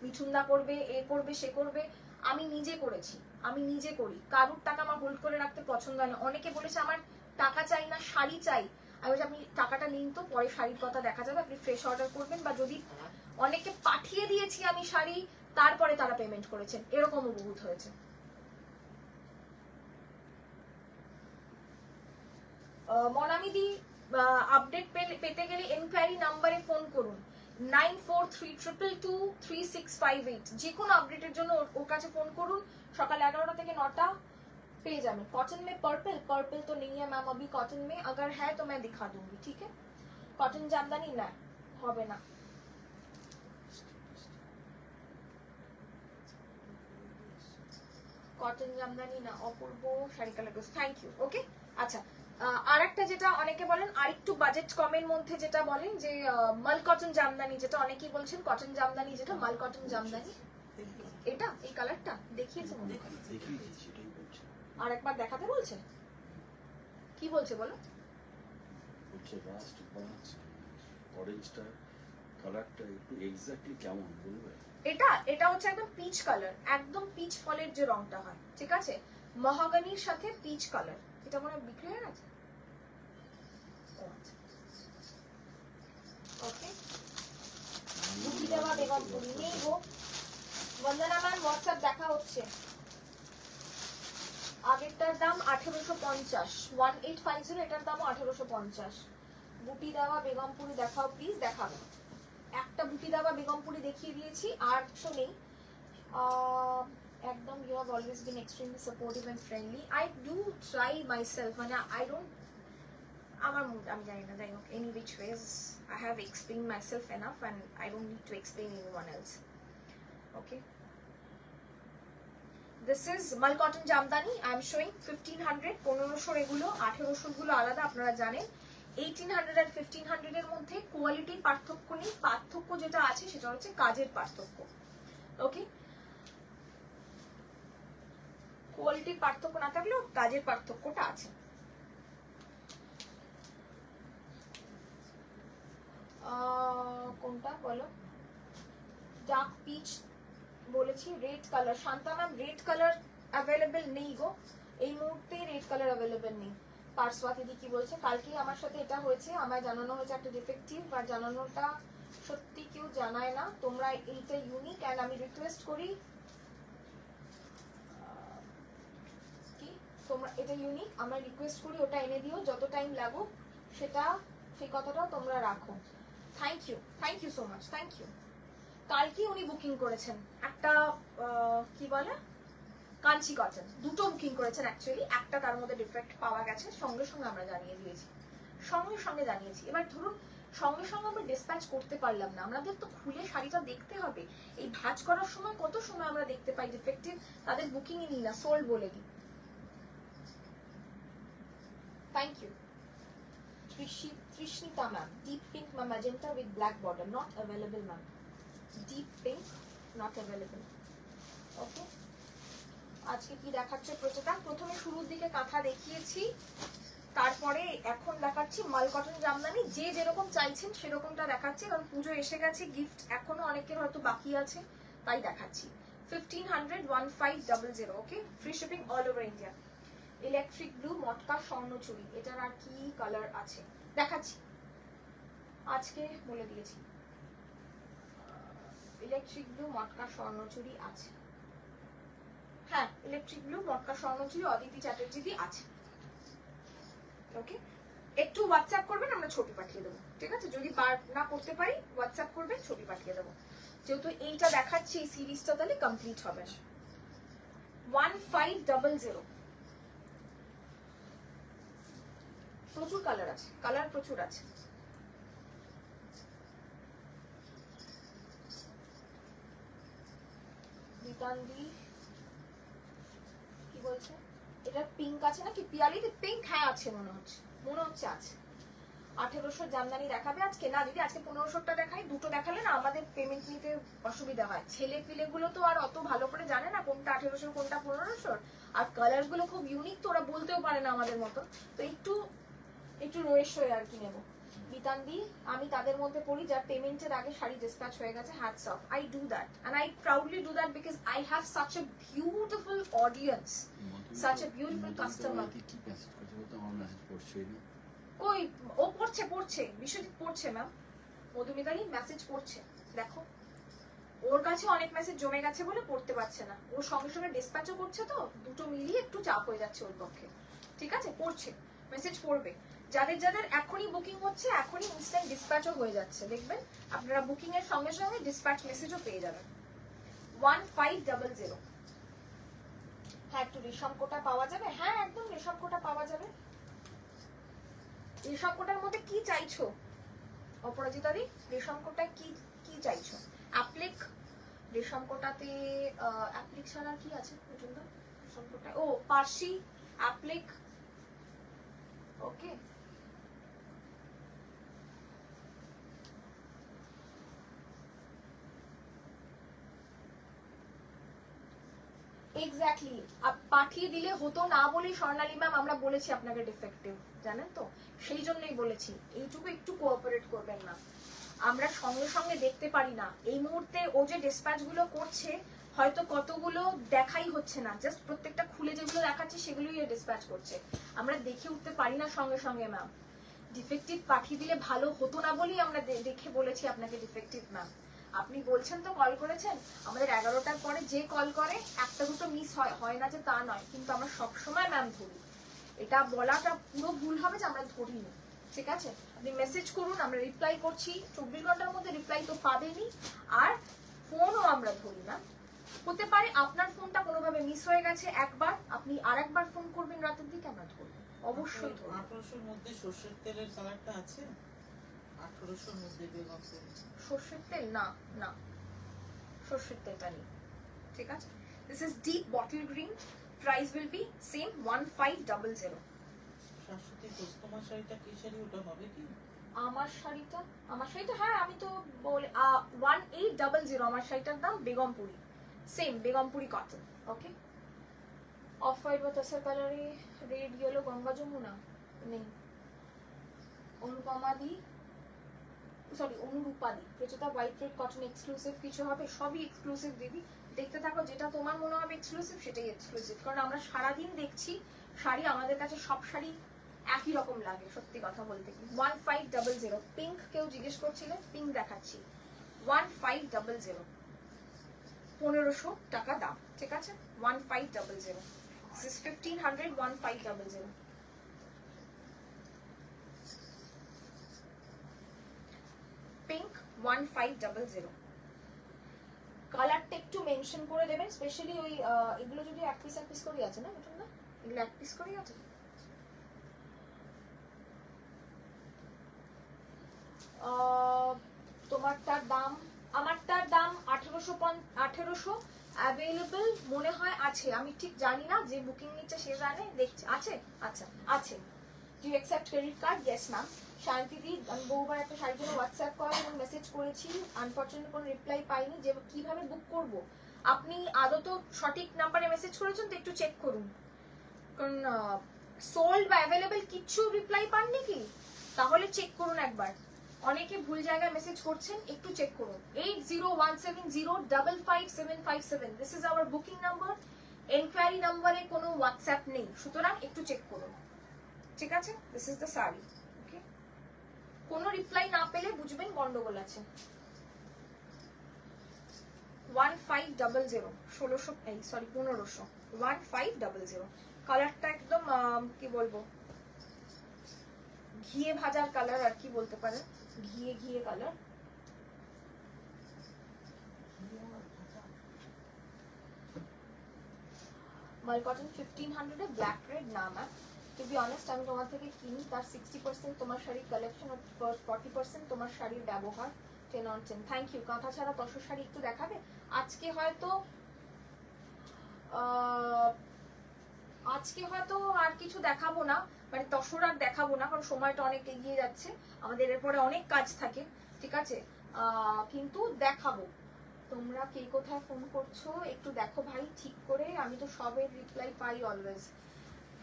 মিঠুনদা করবে, এ করবে, সে করবে, আমি নিজে করেছি, আমি নিজে করি। কারুর টাকা আমার হোল্ড করে রাখতে পছন্দ হয় না। অনেকে বলেছে আমার টাকা চাই না, শাড়ি চাই। আমি বলছি আপনি টাকাটা নিন তো, পরে শাড়ির কথা দেখা যাবে, আপনি ফ্রেশ অর্ডার করবেন। বা যদি অনেকে পাঠিয়ে দিয়েছি আমি শাড়ি, তারপরে তারা পেমেন্ট করেছেন, এরকমও বহুত হয়েছে। মনামিদি, আপডেট পেতে গেলে এনকোয়ারি নাম্বারে ফোন করুন 9432223658। যে কোনো আপডেটের জন্য ওর কাছে ফোন করুন। সকাল 11টা থেকে 9টা পেয়ে যাবেন। कॉटन में पर्पल तो नहीं है मैम अभी कॉटन में, अगर है तो मैं दिखा दूंगी। ठीक है, कॉटन জামদানি না হবে না। কটন জামদানি না, অপূর্ব শাড়ি কালার। Thank you. ওকে, আচ্ছা, আর একটা যেটা অনেকে বলেন আরেকটু বাজেট কমের মধ্যে, যেটা বলেন যে মাল কটন জামদানি, যেটা অনেকেই বলছেন কটন জামদানি, যেটা মাল কটন জামদানি, এটা এই কালারটা দেখিয়েছে মনে হয়, আর একবার দেখাতে বলছে। কি বলছে বলো? হচ্ছে রাস্ট পাঁচ অরেঞ্জটা কালারটা একটু এক্স্যাক্টলি কেমন বলবে? এটা হচ্ছে একদম পিচ কালার, একদম পিচ ফলের যে রংটা হয়, ঠিক আছে, মহাগানির সাথে পিচ কালার। এটা মনে হয় বিক্রি হয়ে গেছে। ওকে, বুটি দেওয়া বেগমপুরি নেই গো। বন্দনা ম্যাম হোয়াটসঅ্যাপ দেখা হচ্ছে। আগেরটার দাম 1850, 1850, এটার দাম 1850। বুটি দেওয়া বেগমপুরি দেখাও প্লিজ। দেখাবো, একটা বুটি দেওয়া বেগমপুরি দেখিয়ে দিয়েছি, আর কিছু নেই একদম। You have always been extremely supportive and friendly. I do try myself, মানে আই ডোন্ট, আমার মুড আমি জানি না, যাই হোক, any which ways I have explain myself enough and I don't need to explain anyone else. Okay, this is mul cotton Jamdani. I am showing 1500, 1500 এগুলো, 1800 গুলো আলাদা, আপনারা জানেন। 1800 আর 1500 এর মধ্যে কোয়ালিটির পার্থক্য নেই, পার্থক্য যেটা আছে সেটা হচ্ছে কাজের পার্থক্য। ওকে, কোয়ালিটির পার্থক্য না থাকলেও কাজের পার্থক্যটা আছে। ডার্ক পিচ বলেছি, red colour Shanta ma'am red colour available নেই গো, এই মুহূর্তে রেড কালার অ্যাভেলেবেল নেই। পার্সওয়া দিদি কি বলছে, কালকেই আমার সাথে এটা হয়েছে, আমায় জানানো হয়েছে একটা ডিফেক্টিভ, আর জানানোটা সত্যি কেউ জানায় না, তোমরা এইটা ইউনিক অ্যান্ড আমি রিকোয়েস্ট করি কি তোমরা এটা ইউনিক, আমরা রিকোয়েস্ট করি ওটা এনে দিও, যত টাইম লাগুক সেটা সেই কথাটাও তোমরা রাখো। Thank you so much, thank you. কালকে উনি বুকিং করেছেন একটা কি বলে কাঞ্চি কটন, দুটো বুকিং করেছেন অ্যাকচুয়ালি, একটা তার মধ্যে ডিফেক্ট পাওয়া গেছে, সঙ্গে সঙ্গে আমরা জানিয়ে দিয়েছি, সঙ্গে সঙ্গে জানিয়েছি। এবার ধরুন সঙ্গে সঙ্গে আমরা ডিসপ্যাচ করতে পারলাম না, আমাদের তো খুলে শাড়িটা দেখতে হবে, এই ভাঁজ করার সময় কত সময় আমরা দেখতে পাই ডিফেক্টিভ, তাদের বুকিংই নিই না, সোল্ড বলে দিই। Thank you. Trishnita ma'am, deep pink magenta with black border, not available ma'am. Deep pink, not available. Okay. আজকে কি দেখাচ্ছে প্রচেতা, প্রথমে শুরুর দিকে কাঁথা দেখিয়েছি, তারপরে এখন দেখাচ্ছি মাল কটন জামদানি, যে যেরকম চাইছেন সেরকমটা দেখাচ্ছি, কারণ পুজো এসে গেছে, গিফট এখনো অনেকের হয়তো বাকি আছে, তাই দেখাচ্ছি। 1500 1500, okay, free shipping all over India. Electric blue matka Swarnachuri, এটার আর কি কালার আছে দেখাচ্ছি, আজকে বলে দিয়েছি। ইলেকট্রিক ব্লু মটকা স্বর্ণচুরি আছে, হ্যাঁ ইলেকট্রিক ব্লু মটকা স্বর্ণচুরি অদিতি চ্যাটার্জি আছে। ওকে, একটু হোয়াটসঅ্যাপ করবেন, আমরা ছবি পাঠিয়ে দেবো, ঠিক আছে, যদি বার না করতে পারি হোয়াটসঅ্যাপ করবেন, ছবি পাঠিয়ে দেবো, যেহেতু এইটা দেখাচ্ছি এই সিরিজটা তাহলে কমপ্লিট হবে। 1500, প্রচুর কালার আছে, কালার প্রচুর আছে। গীতাঞ্জলি কি বলছে, এটা পিঙ্ক আছে নাকি পিয়ালিতে পিঙ্ক, হ্যাঁ আছে মনে হচ্ছে আছে। 1800 জামদানি দেখাবে আজকে, না দিদি আজকে 1500টা দেখাই, দুটো দেখালে না আমাদের পেমেন্ট নিতে অসুবিধা হয়, ছেলে পিলে গুলো তো আর অত ভালো করে জানে না কোনটা 1800 কোনটা 1500, আর কালার গুলো খুব ইউনিক, তো ওরা বলতেও পারে না আমাদের মতো, তো একটু রয়েস হয়ে আর কি নেবো। গীতাঞ্জলি আমি তাদের মধ্যে পড়ি যার পেমেন্টের আগে শাড়ি ডিসপ্যাচ হয়ে গেছে, hats off, I do that and I proudly do that because I have such a beautiful audience, such a beautiful customer. কি মেসেজ করছে বলতে আমার মেসেজ পড়ছেই না, কই ও পড়ছে বিশ্বজিৎ পড়ছে ম্যাম, মধুমিতালি মেসেজ পড়ছে, দেখো ওর কাছে অনেক মেসেজ জমে গেছে বলে পড়তে পারছে না, ও সঙ্গে সঙ্গে ডিসপ্যাচও করছে, তো দুটো মিলিয়ে একটু চাপ হয়ে যাচ্ছে ওর পক্ষে, ঠিক আছে, পড়ছে, মেসেজ পড়বে। যাদের যাদের এখনই বুকিং হচ্ছে এখনই ইনস্ট্যান্ট ডিসপ্যাচও হয়ে যাচ্ছে, দেখবেন আপনারা বুকিং এর সঙ্গে সঙ্গে ডিসপ্যাচ মেসেজও পেয়ে যাবেন। 1500, হ্যাঁ একটু রেশম কোটা পাওয়া যাবে, হ্যাঁ একদম রেশম কোটা পাওয়া যাবে। রেশম কোটার মধ্যে কি চাইছো অপরাজিতা দি, রেশম কোটায় কি চাইছো? অ্যাপ্লিক, রেশম কোটাতে অ্যাপ্লিক ছাড়া কি আছে পর্যন্ত রেশম কোটায়, ও পার্সি অ্যাপ্লিক, ওকে। এক্স্যাক্টলি, পাঠিয়ে দিলে হতো না বলেই স্বর্ণালী ম্যাম আমরা বলেছি আপনাকে ডিফেক্টিভ, জানেন তো, সেই জন্যই বলেছি এইটুকু একটু কোঅপারেট করবেন না, আমরা সঙ্গে সঙ্গে দেখতে পারি না, এই মুহূর্তে ও যে ডিসপ্যাচ গুলো করছে হয়তো কতগুলো দেখাই হচ্ছে না, জাস্ট প্রত্যেকটা খুলে যেগুলো দেখাচ্ছে সেগুলোই ডিসপ্যাচ করছে, আমরা দেখে উঠতে পারি না সঙ্গে সঙ্গে ম্যাম, ডিফেক্টিভ পাঠিয়ে দিলে ভালো হতো না বলেই আমরা দেখে বলেছি আপনাকে ডিফেক্টিভ ম্যাম। আপনি বলছেন তো কল করেছেন, আমাদের 11টার পরে যে কল করে একটা দুটো মিস হয় না যে তা নয়, কিন্তু আমরা সবসময় ম্যাম ধরি, এটা বলাটা পুরো ভুল হবে যে আমরা ধরিনি, ঠিক আছে, আপনি মেসেজ করুন আমরা রিপ্লাই করছি, 24 ঘন্টার মধ্যে রিপ্লাই তো পাবেনই, আর ফোনও আমরা ধরি না, হতে পারে আপনার ফোনটা কোনোভাবে মিস হয়ে গেছে একবার, আপনি আরেকবার ফোন করবেন রাতের দিকে, আমরা ধরবো অবশ্যই ধরবো। 1800 মধ্যে সরষের তেলের কালারটা আছে, 1800 মধ্যে বেগম তেল, সর্ষের তেল না, না সর্ষের তেলটা নেই, ঠিক আছে, this is deep bottle green, price will be same 1500। Shashwati Ghosh তোমার শাড়িটা কি শাড়ি, ওটা হবে কি? আমার শাড়িটা হ্যাঁ আমি তো বলে 1800, আমার শাড়িটার দাম Begampuri, same Begampuri cotton, okay. Off white বা তাসার কালারে রেড ইয়েলো গঙ্গা যমুনা নেই, অনুপমা দি সরি অনুরূপাদি, প্রচুতা হোয়াইট থ্রেড কটন এক্সক্লুসিভ কিছু হবে, সবই এক্সক্লুসিভ দিদি। দেখতে থাকো, যেটা তোমার মনে হবে এক্সক্লুসিভ সেটাই এক্সক্লুসিভ, কারণ আমরা সারাদিন দেখছি শাড়ি, আমাদের কাছে সব শাড়ি একই রকম লাগে সত্যি কথা বলতে কি। 1500 পিঙ্ক, কেউ জিজ্ঞেস করছিলে, পিঙ্ক দেখাচ্ছি 1500, 1500 টাকা দাম, ঠিক আছে 1500, this is 1500, 1500। পিঙ্ক 1500, কালারটা একটু মেনশন করে দেবেন, স্পেশালি ওই এগুলো যদি এক পিস করে আছে না এটা, না এগুলো এক পিস করে আছে। তোমারটার দাম, আমারটার দাম 1800 অ্যাভেলেবল মনে হয় আছে, আমি ঠিক জানি না, যে বুকিং নিচ্ছে সে জানে, দেখছে আছে। আচ্ছা আছে। Do you accept credit card? Yes ma'am. শান্তিদি, আমি বহুবার একটা শাড়ির জন্য হোয়াটসঅ্যাপ কল এবং মেসেজ করেছি, আনফরচুনেটলি কোনো রিপ্লাই পাইনি, যে কিভাবে বুক করব। আপনি আদৌ তো সঠিক নাম্বারে মেসেজ করেছেন তো একটু চেক করুন, কারণ সোল্ড বা অ্যাভেলেবল কিচ্ছু রিপ্লাই পাননি কি, তাহলে চেক করুন একবার। অনেকে ভুল জায়গায় মেসেজ করছেন, একটু চেক করুন। 8017055757, this is our booking number. Enquiry নাম্বারে কোনো হোয়াটসঅ্যাপ নেই, সুতরাং একটু চেক করুন, ঠিক আছে। দিস ইজ দ্য শাড়ি, ওকে। কোনো রিপ্লাই না পেলে বুঝবেন গন্ডগোল আছে। 1500, 1500, 1500। কালারটা একদম কি বলবো, ঘিয়ে ভাজার কালার আর কি বলতে পারেন, ঘিয়ে কালার। মাল কটন 1500 ব্ল্যাক রেড, না ম্যাম, টু বি অনেস্ট আমি তোমার থেকে কিনি, তার 60% তোমার শাড়ির কালেকশন আর 40% তোমার শাড়ির ব্যবহার। 10 on 10, থ্যাংক ইউ। কাঁথা ছাড়া তসর শাড়ি একটু দেখাবে আজকে, হয়তো আর কিছু দেখাবো না, মানে তসর আর দেখাবো না, কারণ সময়টা অনেক এগিয়ে যাচ্ছে, আমাদের এরপরে অনেক কাজ থাকে, ঠিক আছে। কিন্তু দেখাবো। তোমরা কে কোথায় ফোন করছো একটু দেখো ভাই ঠিক করে, আমি তো সবের রিপ্লাই পাই অলওয়েজ।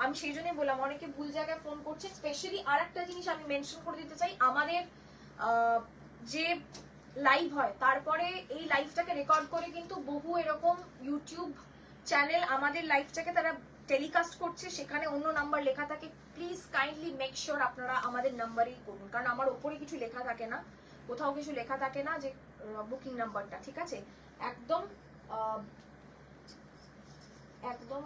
আমি সেই জন্যই বললাম, অনেকে ভুল জায়গায় ফোন করছে। স্পেশালি আর একটা জিনিস আমি মেনশন করে দিতে চাই, আমাদের যে লাইভ হয় তারপরে এই লাইভটাকে রেকর্ড করে কিন্তু বহু এরকম ইউটিউব চ্যানেল আমাদের লাইভটাকে তারা টেলিকাস্ট করছে, সেখানে অন্য নাম্বার লেখা থাকে। প্লিজ কাইন্ডলি মেক শিওর আপনারা আমাদের নাম্বারই করুন, কারণ আমার ওপরে কিছু লেখা থাকে না, কোথাও কিছু লেখা থাকে না যে বুকিং নাম্বারটা, ঠিক আছে। একদম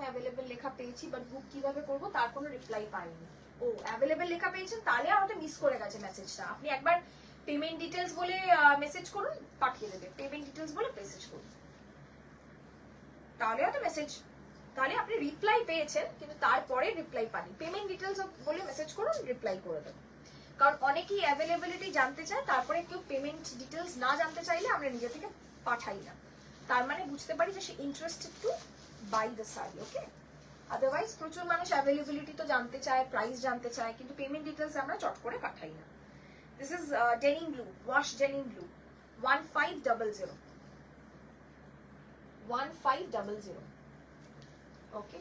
অ্যাভেলেবেল লেখা পেয়েছি, বাট বুক কিভাবে করব তার কোনো রিপ্লাই পাইনি। ও অ্যাভেলেবেল লেখা পেয়েছেন, তাহলে আমাকে মিস করে গেছে মেসেজটা। আপনি একবার পেমেন্ট ডিটেলস বলে মেসেজ করুন, পাঠিয়ে দেবে। পেমেন্ট ডিটেলস বলে মেসেজ করুন, তাহলে হয়তো মেসেজ, তাহলে আপনি রিপ্লাই পেয়েছেন কিন্তু তারপরে রিপ্লাই পাননি। পেমেন্ট ডিটেলস বলে মেসেজ করুন, রিপ্লাই করে দেবো। কারণ অনেকেই অ্যাভেলেবিলিটি জানতে চায়, তারপরে কেউ পেমেন্ট ডিটেলস না জানতে চাইলে আমরা নিজে থেকে পাঠাই না, তার মানে বুঝতে পারি যে সে interested to buy the sari, okay. Otherwise প্রচুর মানুষ অ্যাভেলেবিলিটি তো জানতে চায়, প্রাইস জানতে চায়, কিন্তু পেমেন্ট ডিটেলস আমরা চট করে পাঠাই না। This is denim blue, wash denim blue, 1500, 1500, ওকে।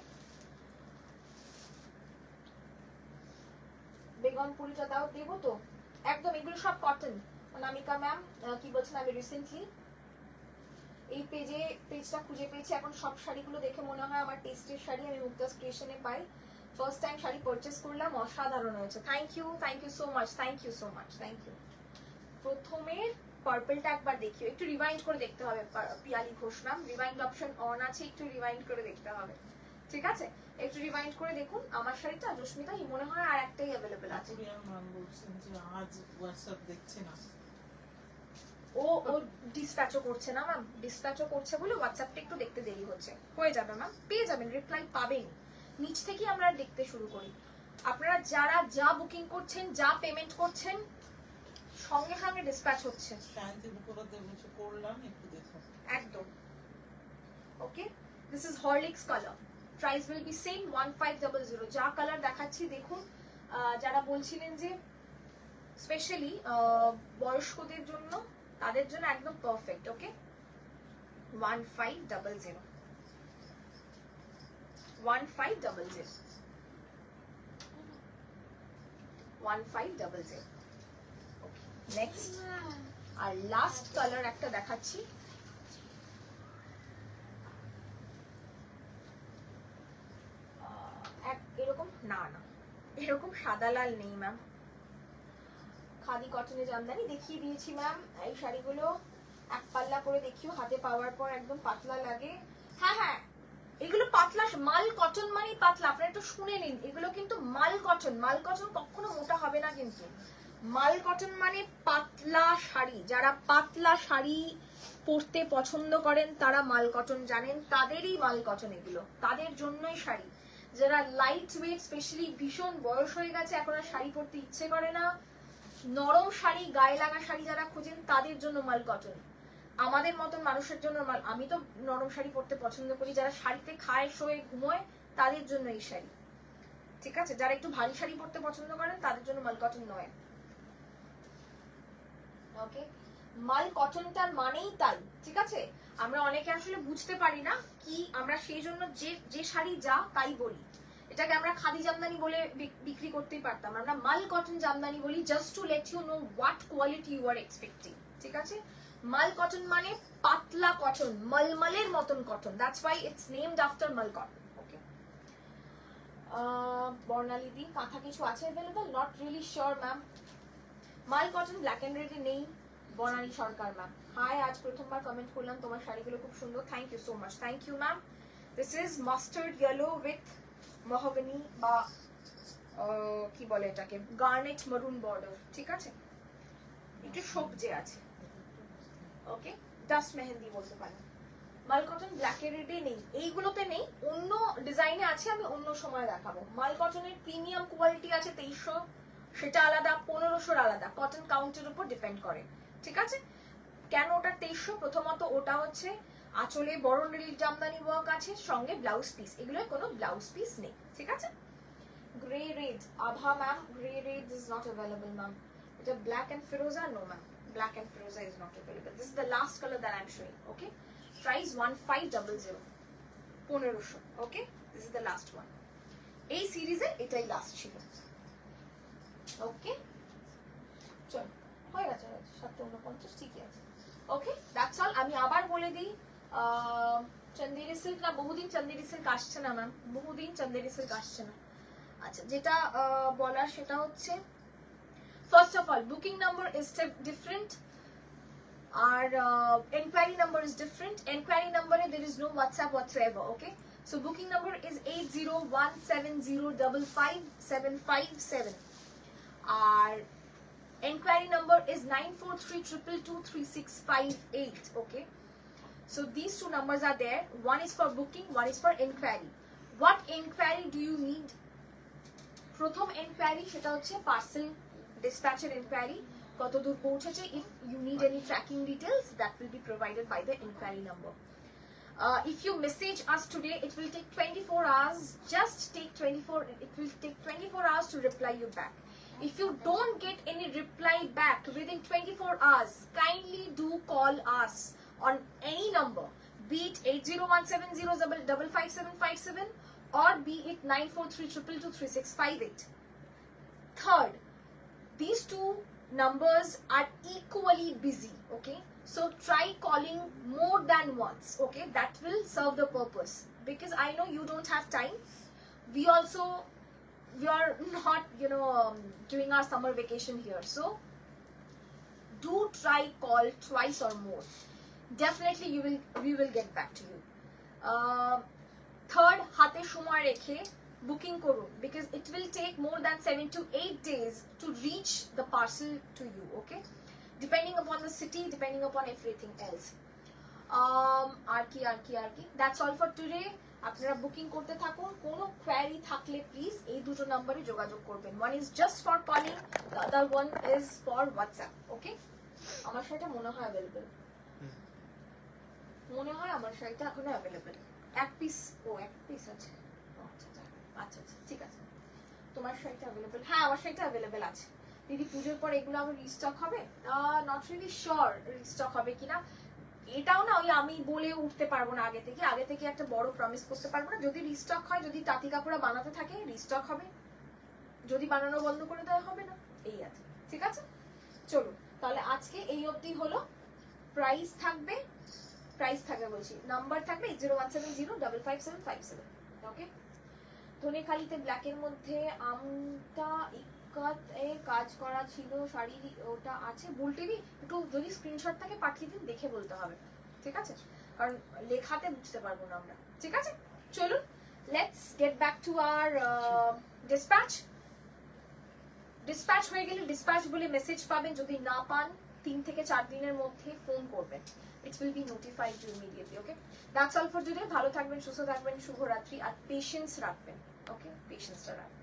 বেগমপুরিটা দাও, দেবো তো একদম। এগুলো সব কটন। অনামিকা ম্যাম কি বলছেন, আমি রিসেন্টলি এই পেজটা খুঁজে পেয়েছি, এখন সব শাড়িগুলো দেখে মনে হয় আমার টেস্টের শাড়ি, আমি মুক্তাস ক্রিয়েশনে পাই। ফার্স্ট টাইম শাড়ি পারচেস করলাম, অসাধারণ হয়েছে। Thank you so much, thank you. প্রথমে পার্পলটা একবার দেখিও, একটু রিভাইন্ড করে দেখতে হবে। Piyali Ghosh ma'am, rewind option on আছে, একটু রিভাইন্ড করে দেখতে হবে, ঠিক আছে। একটু রিভাইন্ড করে দেখুন। আমার শাড়িটা রশ্মিতা মনে হয় আর একটাই অ্যাভেলেবেল আছে। বলছেন যে আজ হোয়াটসঅ্যাপ দেখছে না, ও ডিসপ্যাচও করছে না ম্যাম, ডিসপ্যাচও করছে বলে হোয়াটসঅ্যাপটা একটু দেখতে দেরি হচ্ছে। হয়ে যাবে ম্যাম, পেয়ে যাবেন, রিপ্লাই পাবেন। নিচ থেকে আমরা দেখতে শুরু করি। আপনারা যারা যা বুকিং করছেন, যা পেমেন্ট করছেন, সঙ্গে সঙ্গে ডিসপ্যাচ হচ্ছে করলাম, একটু দেখুন একদম, okay. This is Horlicks colour, price will be same 1500। যা কালার দেখাচ্ছি দেখুন, যারা বলছিলেন যে স্পেশালি বয়স্কদের জন্য, তাদের জন্য একদম পারফেক্ট, ওকে। 1500, 1500, 1500, নেক্সট আর লাস্ট কালার একটা দেখাচ্ছি। এরকম না না এরকম সাদা লাল নেই ম্যাম, খাদি কটনের জামদানি দেখিয়ে দিয়েছি ম্যাম। এই শাড়িগুলো এক পাল্লা করে দেখিও, হাতে পাওয়ার পর একদম পাতলা লাগে। হ্যাঁ হ্যাঁ এগুলো পাতলা, মাল কটন মানে পাতলা, আপনারা একটু শুনে নিন, এগুলো কিন্তু মাল কটন। মাল কটন কখনো মোটা হবে না কিন্তু, মাল কটন মানে পাতলা শাড়ি। যারা পাতলা শাড়ি পরতে পছন্দ করেন তারা মাল কটন জানেন, তাদেরই মাল কটন এগুলো, তাদের জন্যই শাড়ি। যারা লাইট ওয়েট, স্পেশালি ভীষণ বয়স হয়ে গেছে এখন আর শাড়ি পরতে ইচ্ছে করে না, নরম শাড়ি, গায়ে লাগা শাড়ি যারা খোঁজেন তাদের জন্য মাল কটন। আমাদের মতন মানুষের জন্য মাল, আমি তো নরম শাড়ি পরতে পছন্দ করি, যারা শাড়িতে খায় শোয় ঘুমোয় তাদের জন্য এই শাড়ি, ঠিক আছে? যারা একটু ভারী শাড়ি পরতে পছন্দ করেন তাদের জন্য মাল কটন নয়। ওকে, মাল কটনটার মানেই তাই, ঠিক আছে? আমরা অনেকে আসলে বুঝতে পারি না কি, আমরা সেই জন্য যে শাড়ি যা তাই বলি। এটাকে আমরা খাদি জামদানি বলে বিক্রি করতেই পারতাম, আমরা মাল কটন জামদানি বলি, just to let you know what quality you are expecting, ঠিক আছে? মাল কটন মানে পাতলা কটন, মলমলের মতন cotton, that's why it's named after মাল কটন। ওকে, বর্ণালী দি কাঁথা কিছু আছে available? Not really sure ma'am. মাল কটন ব্ল্যাক এন্ড রেডে নেই। বর্ণালী সরকার ম্যাম, হাই, আজ প্রথমবার কমেন্ট করলাম, তোমার শাড়িগুলো খুব সুন্দর, thank you so much. Thank you ma'am. This is mustard yellow with mahogany বা কি বলে এটাকে, গার্নেট মারুন বর্ডার, ঠিক আছে? একটু সবজে আছে। ওকে, ডাস্ট মেহেন্দি বলতে পারেন। মাল কটন ব্ল্যাক এর রেডে নেই, এইগুলোতে নেই, অন্য ডিজাইনে আছে, আমি অন্য সময় দেখাবো। মাল কটনের প্রিমিয়াম কোয়ালিটি আছে 2300, সেটা আলাদা, 1500 আলাদা, কটন কাউন্টের উপর ডিপেন্ড করে, ঠিক আছে? কেন ওটা 2300? প্রথমত ওটা হচ্ছে আঁচলে বড় নীল জামদানি ওয়ার্ক আছে, সঙ্গে ব্লাউজ পিস, এগুলোর কোনো ব্লাউজ পিস নেই, ঠিক আছে? Grey red, Abha ma'am, grey red is not available ma'am. এটা ব্ল্যাক এন্ড ফিরোজা, no ma'am, black and firoza is not available. This is the last color that I'm showing. Okay, price 1500, 1500. Okay, this is the last one. এই সিরিজে এটাই last ছিল। ওকে, চল হয়ে গেছে 749, ঠিকই আছে। ওকে, দ্যাটস অল। আমি আবার বলে দিই, চন্দেরি সিল্ক না, বহুদিন চন্দেরি সিল্ক আসছে না ম্যাম, বহুদিন চন্দেরি সিল্ক আসছে না। আচ্ছা, যেটা বলার সেটা হচ্ছে, first of all, booking number is different. Our inquiry number is different. Inquiry number, there is no WhatsApp whatsoever. Okay, so booking number is 8017055757. Our inquiry number is 9432223658. Okay, so these two numbers are there. One is for booking, one is for inquiry. What inquiry do you need? প্রথম inquiry সেটা হচ্ছে parcel dispatcher inquiry, কত দূর পৌঁছেছে। if you need any tracking details, that will be provided by the inquiry number. If you message us today, it will take 24 hours, just take 24, it will take 24 hours to reply you back. If you don't get any reply back within 24 hours, kindly do call us on any number, be it 8017055757 or be it 9432223658. Third, these two numbers are equally busy, okay? So try calling more than once, okay? That will serve the purpose, because I know you don't have time. We are not, doing our summer vacation here, so do try call twice or more. Definitely we will get back to you. Third, হাতে সময় রেখে booking করুন, because it will take more than 7 to 8 days to reach the parcel to you, okay? Depending upon the city, depending upon everything else. আর কি that's all for today. আপনারা booking করতে থাকুন, কোনো query থাকলে প্লিজ এই দুটো নম্বরে যোগাযোগ করবেন। one is just for calling, the other one is for WhatsApp, okay? আমার শাড়িটা মনে হয় অ্যাভেলেবল, আমার শাড়িটা এখনো অ্যাভেলেবল। এক পিস আছে, আচ্ছা ঠিক আছে। তোমার শাড়িটা অ্যাভেলেবল? হ্যাঁ, আমার শাড়িটা অ্যাভেলেবল আছে। দিদি, পুজোর পর এগুলো আবার রিস্টক হবে? নট রিয়েলি শিওর রিস্টক হবে কিনা, এটাও না ওই আমি বলে উঠতে পারবো না আগে থেকে একটা বড় প্রমিস করতে পারবো না। যদি রিস্টক হয়, যদি তাঁতি কাপড়া বানাতে থাকে রিস্টক হবে, যদি বানানো বন্ধ করে দেওয়া হবে না, এই আছে, ঠিক আছে? চলো, তাহলে আজকে এই অবধি হলো। প্রাইস থাকবে বলছি, নাম্বার থাকবে 8017055757। ওকে, ধনেখালিতে ব্ল্যাকের মধ্যে আমটা ইকাত এ কাজ করা ছিল, শাড়ি ওটা আছে বুলটিভি, একটু যদি স্ক্রিনশট থাকে পাঠিয়ে দিন, দেখে বলতে হবে, ঠিক আছে? কারণ লেখাতে বুঝতে পারবো না আমরা, ঠিক আছে? চলুন, let's get back to our dispatch হয়ে গেলে ডিসপ্যাচ বলে মেসেজ পাবেন, যদি না পান 3 থেকে 4 দিনের মধ্যে ফোন করবেন, it will be notified you immediately. Okay, that's all for today. ভালো থাকবেন, সুস্থ থাকবেন, শুভরাত্রি, আর পেশেন্স রাখবেন। ওকে, পেশেন্সটা রাখবেন।